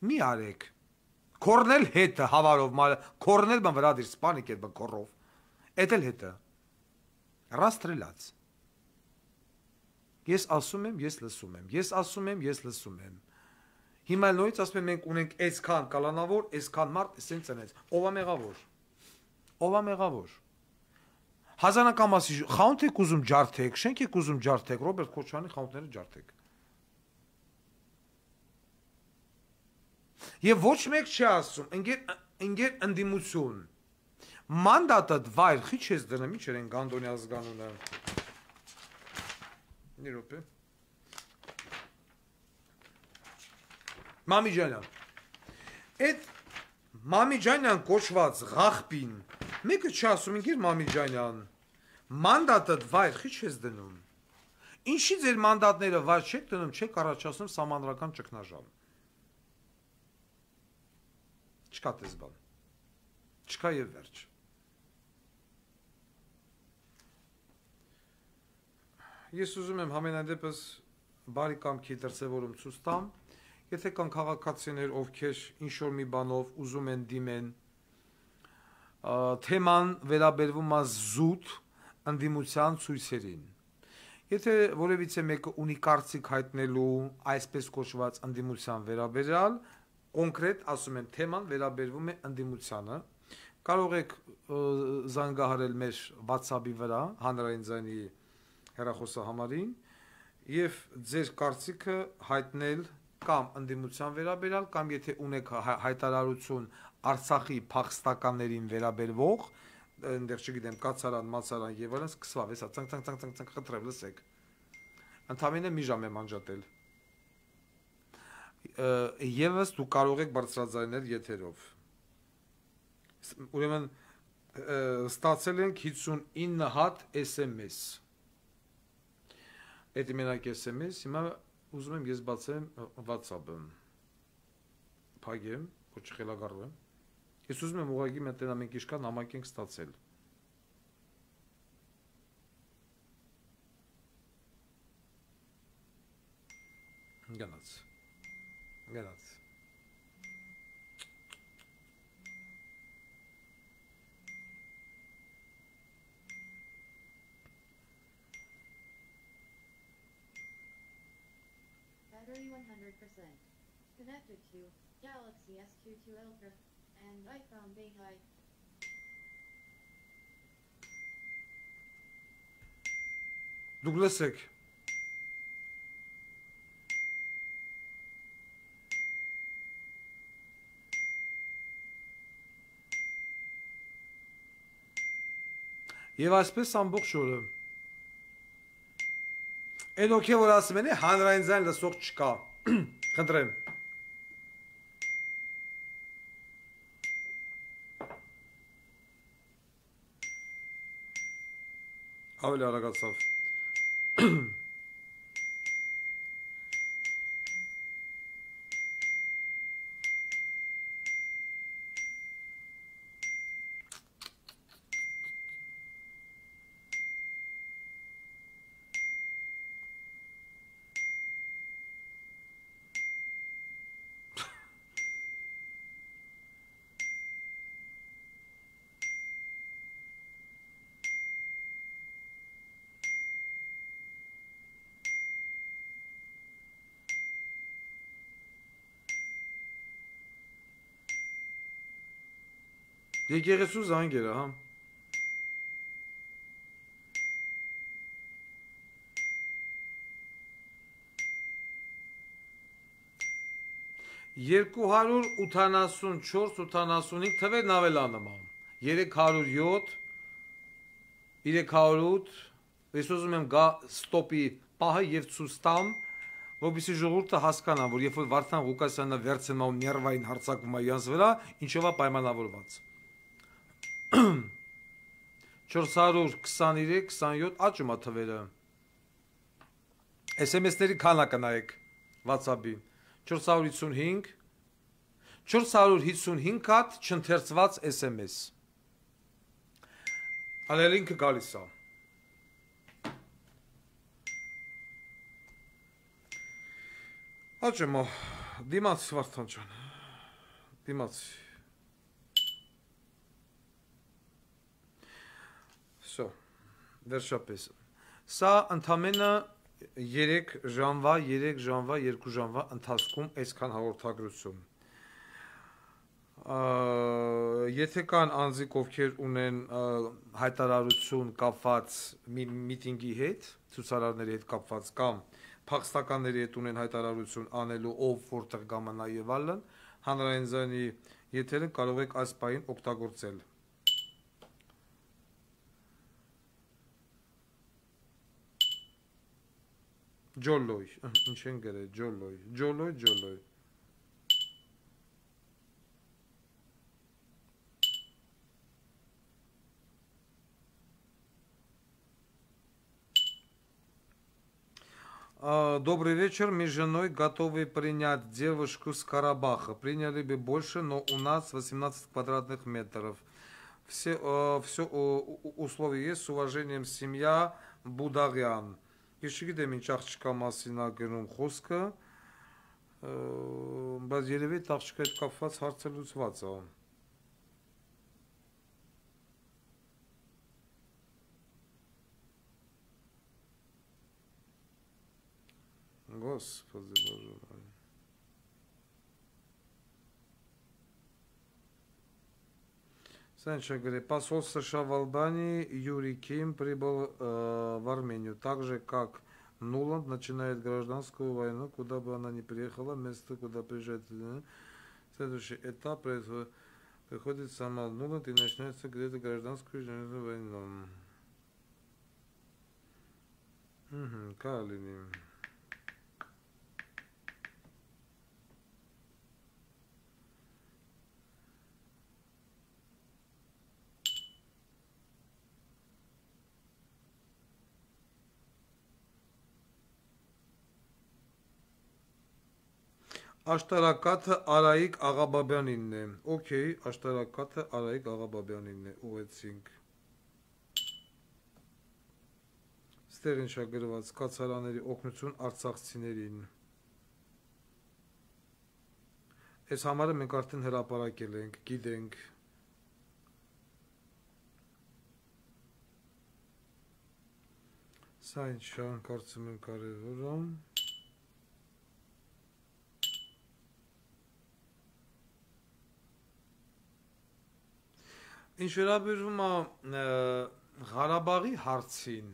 Մի արեք։ Կորնել հետը հավարով, կորնել բան վրա դիր սպանիկ այդ կորով։ Էդ էլ հետը։ Ռաստրելած։ Ես ասում եմ, ես լսում եմ, ես ասում եմ, ես լսում եմ։ Հիմա նույնիսկ ասում եմ մենք ունենք այսքան կալանավոր, այսքան մարդ, այսպես ցնեց։ Ո՞վ է մեղավոր։ Ո՞վ է մեղավոր։ Հազանակամասի խանութ եք ուզում ջարդեք, շենք եք ուզում ջարդեք, Ռոբերտ Քոչարյանի խանութները ջարդեք։ Եվ ոչ մեկ չի ասում, ընկեր ընդդիմություն։ Մանդատը վայր, քիչ ես դնում, ինչ էր են Գանդոնի ազգանունը։ Նիրոպե։ Մամիջանյան։ Այդ Մամիջանյան կոչված ղախպին, մեկը չասում ինքեր Մամիջանյան, մանդատը վայր քիչ ես դնում։ Ինչի ձեր մանդատները վայր չեք դնում, չեք առաջացնում սահմանադրական ճգնաժամ։ Չկա տես բան։ Չկա եւ վերջ։ Ես ուզում եմ համենայն դեպս բարի կամքի դրսևորում ցույց տամ, եթե կան քաղաքացիներ, ովքեր ինչ-որ մի բանով ուզում են դիմեն, թեման վերաբերվում է զուտ ընդդիմության ցույցերին։ Եթե որևիցե մեկը ունի կարծիք հայտնելու այսպես կոչված ընդդիմության վերաբերյալ, կոնկրետ ասում եմ թեման վերաբերվում է ընդդիմությանը, կարող եք զանգահարել մեր WhatsApp-ի վրա հանրային ձայնի հեռախոսահամարին եւ ձեր կարծիքը հայտնել կամ ընդդիմության վերաբերյալ կամ եթե ունեք հայտարարություն Արցախի փախստականներին վերաբերվող, այնտեղ չգիտեմ, կացարան, մացարան եւ այլն, սկսվավ, հեսա ցանկ խտրև, լսեք։ Ընդամենը մի ժամ եմ անջատել։ Եվս դու կարող եք բարձրաձայնել եթերով։ Ուրեմն ստացել ենք 59 հատ SMS։ Այդ մենակ SMS, հիմա ուզում եմ ես բացեմ WhatsApp-ը։ Փակեմ, ոչ խելագարվում եմ։ Ես ուզում եմ ուղղակի մտել ամեն ինչ կա նամակ ենք ստացել։ Գնաց։ Battery 100%. Connected to Galaxy S22 Ultra and iPhone Beihai. Դուք լսեք։ Եվ այսպես ամբողջ օրը։ Այդ օքե որ ասում են, հանրային ձայն լսող չկա։ Խնդրեմ։ Ավելի արագացավ։ Եկեղեցու զանգերը, հա։ Երկուհարուր 84-85 թվերն ավելանում եմ։ 307, 308, ես ուզում եմ գա ստոպի պահը և ցույց տամ, որպեսզի ժողովուրդը հասկանա, որ երբ որ Վարդան Ղուկասյանը վերցնում է ներվային հարձակվում է իրանց վրա, ինչով է պայմանավորված։ 423-27 աճում է թվերը։ SMS-ների քանակը նայեք WhatsApp-ի 455 հատ չընթերցված SMS։ Ալել ինքը գալիս է։ Աճում է, դիմաց Վարդան ջան, դիմաց։ Վերջապես, սա ընդամենը 3 ժամվա, 2 ժամվա ընթացքում այսքան հաղորդագրություն։ Եթե կան անձիկ, ովքեր ունեն հայտարարություն կապված միտինգի հետ, ցուցարարների հետ կապված կամ փախստականների հետ ունեն հայտարարություն անելու, ով որտեղ գամանա եւ այլն, հանրային ձայնի եթերը կարող եք այս պահին օգտագործել։ Ջոլոյ, ինչ են գրել, ջոլոյ։ Добрый вечер, мы с женой готовы принять девушку с Карабаха. Приняли бы больше, но у нас 18 квадратных метров. Все условия есть, с уважением, семья Будагян. Ես չգիտեմ ինչ աղջկա մասին ա գնում խոսքը, բայց երևի այդ աղջկա հետ կապված հարցը լուծված է։ Господи Боже мой. Санчо говорит, посол США в Албании Юрий Ким прибыл в Армению, так же как Нуланд начинает гражданскую войну, куда бы она ни приехала, место, куда приезжает. Следующий этап приходит сама Нуланд и начинается где-то гражданскую войну. Калини. Աշտարակաթը Արայիկ Աղաբաբյանինն է։ Okay, աշտարակաթը Արայիկ Աղաբաբյանինն է, ուղեցինք։ Ստեղ ինչ է գրված կացարանների օգնություն արցախցիներին։ Այս համարը մենք արդեն հրապարակել ենք, գիտենք։ Սա ինչ է, կարծում եմ կարևոր է։ Ինչ վերաբերում է Ղարաբաղի հարցին,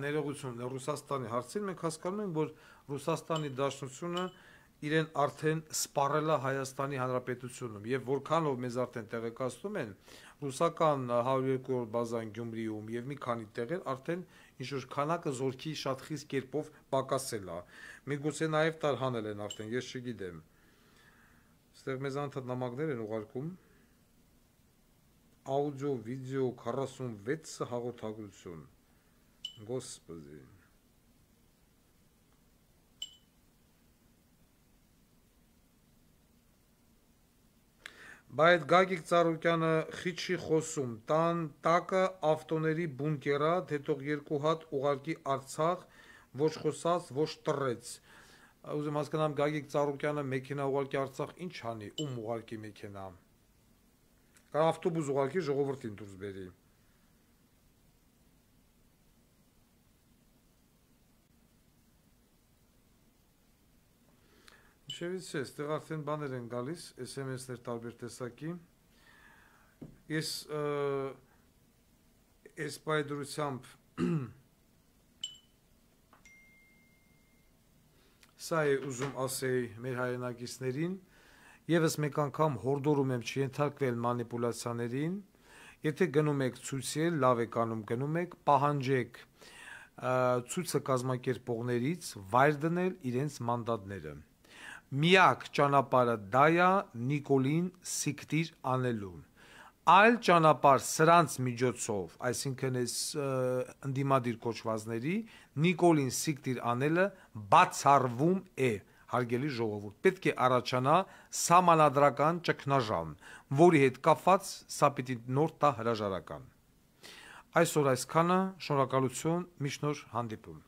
ներողություն, Ռուսաստանի հարցին, մենք հասկանում ենք, որ Ռուսաստանի Դաշնությունը իրեն արդեն սպառել է Հայաստանի Հանրապետությունում, եւ որքանով մեզ արդեն տեղեկացնում են, ռուսական 102-րդ բազան Գյումրիում եւ մի քանի տեղեր արդեն ինչ-որ քանակը զորքի շատ խիստ կերպով պակասել է։ Միգուցե նաեւ տարհանել են արդեն, ես չգիտեմ։ Այստեղ մեզ անդադ նամակներ են ուղարկում։ Աուդիո, վիդեո 46 հաղորդագրություն, Господи։ Բայց Գագիկ Ծառուկյանը խիչ չի խոսում, տան տակը ավտոների բունկերա, թեթող երկու հատ ուղարկի Արցախ, ոչ խոսած, ոչ տրեց։ Ուզում հասկանամ Գագիկ Ծառուկյանը մեքենա ուղարկի Արցախ ինչ անի, ում ուղարկի մեքենա։ Կա ավտոբուս ուղարկի ժողովրդին դուրս բերի։ Ինչևից է, ստեղ արդեն բաներ են գալիս, SMS-ներ տարբեր տեսակի։ Ես այս պայդրությամբ սա է ուզում ասեի մեր հայրենակիցներին, Եվս մեկ անգամ հորդորում եմ չենթարկվել մանիպուլացիաներին, եթե գնում եք ցույցել, լավ եք անում, գնում եք, պահանջեք ցույցը կազմակերպողներից վայր դնել իրենց մանդատները։ Միակ ճանապարհը դա է Նիկոլին սիկտիր անելու։ Այլ ճանապարհ սրանց միջոցով, այսինքն այս ընդդիմադիր կոչվածների Նիկոլին սիկտիր անելը բացառվում է։ Հարգելի ժողովուրդ, պետք է առաջանա սահմանադրական ճգնաժամ, որի հետ կապված սա պիտի նոր տա հրաժարական։ Այսօր այսքանը, շնորհակալություն, միշտ նոր հանդիպում։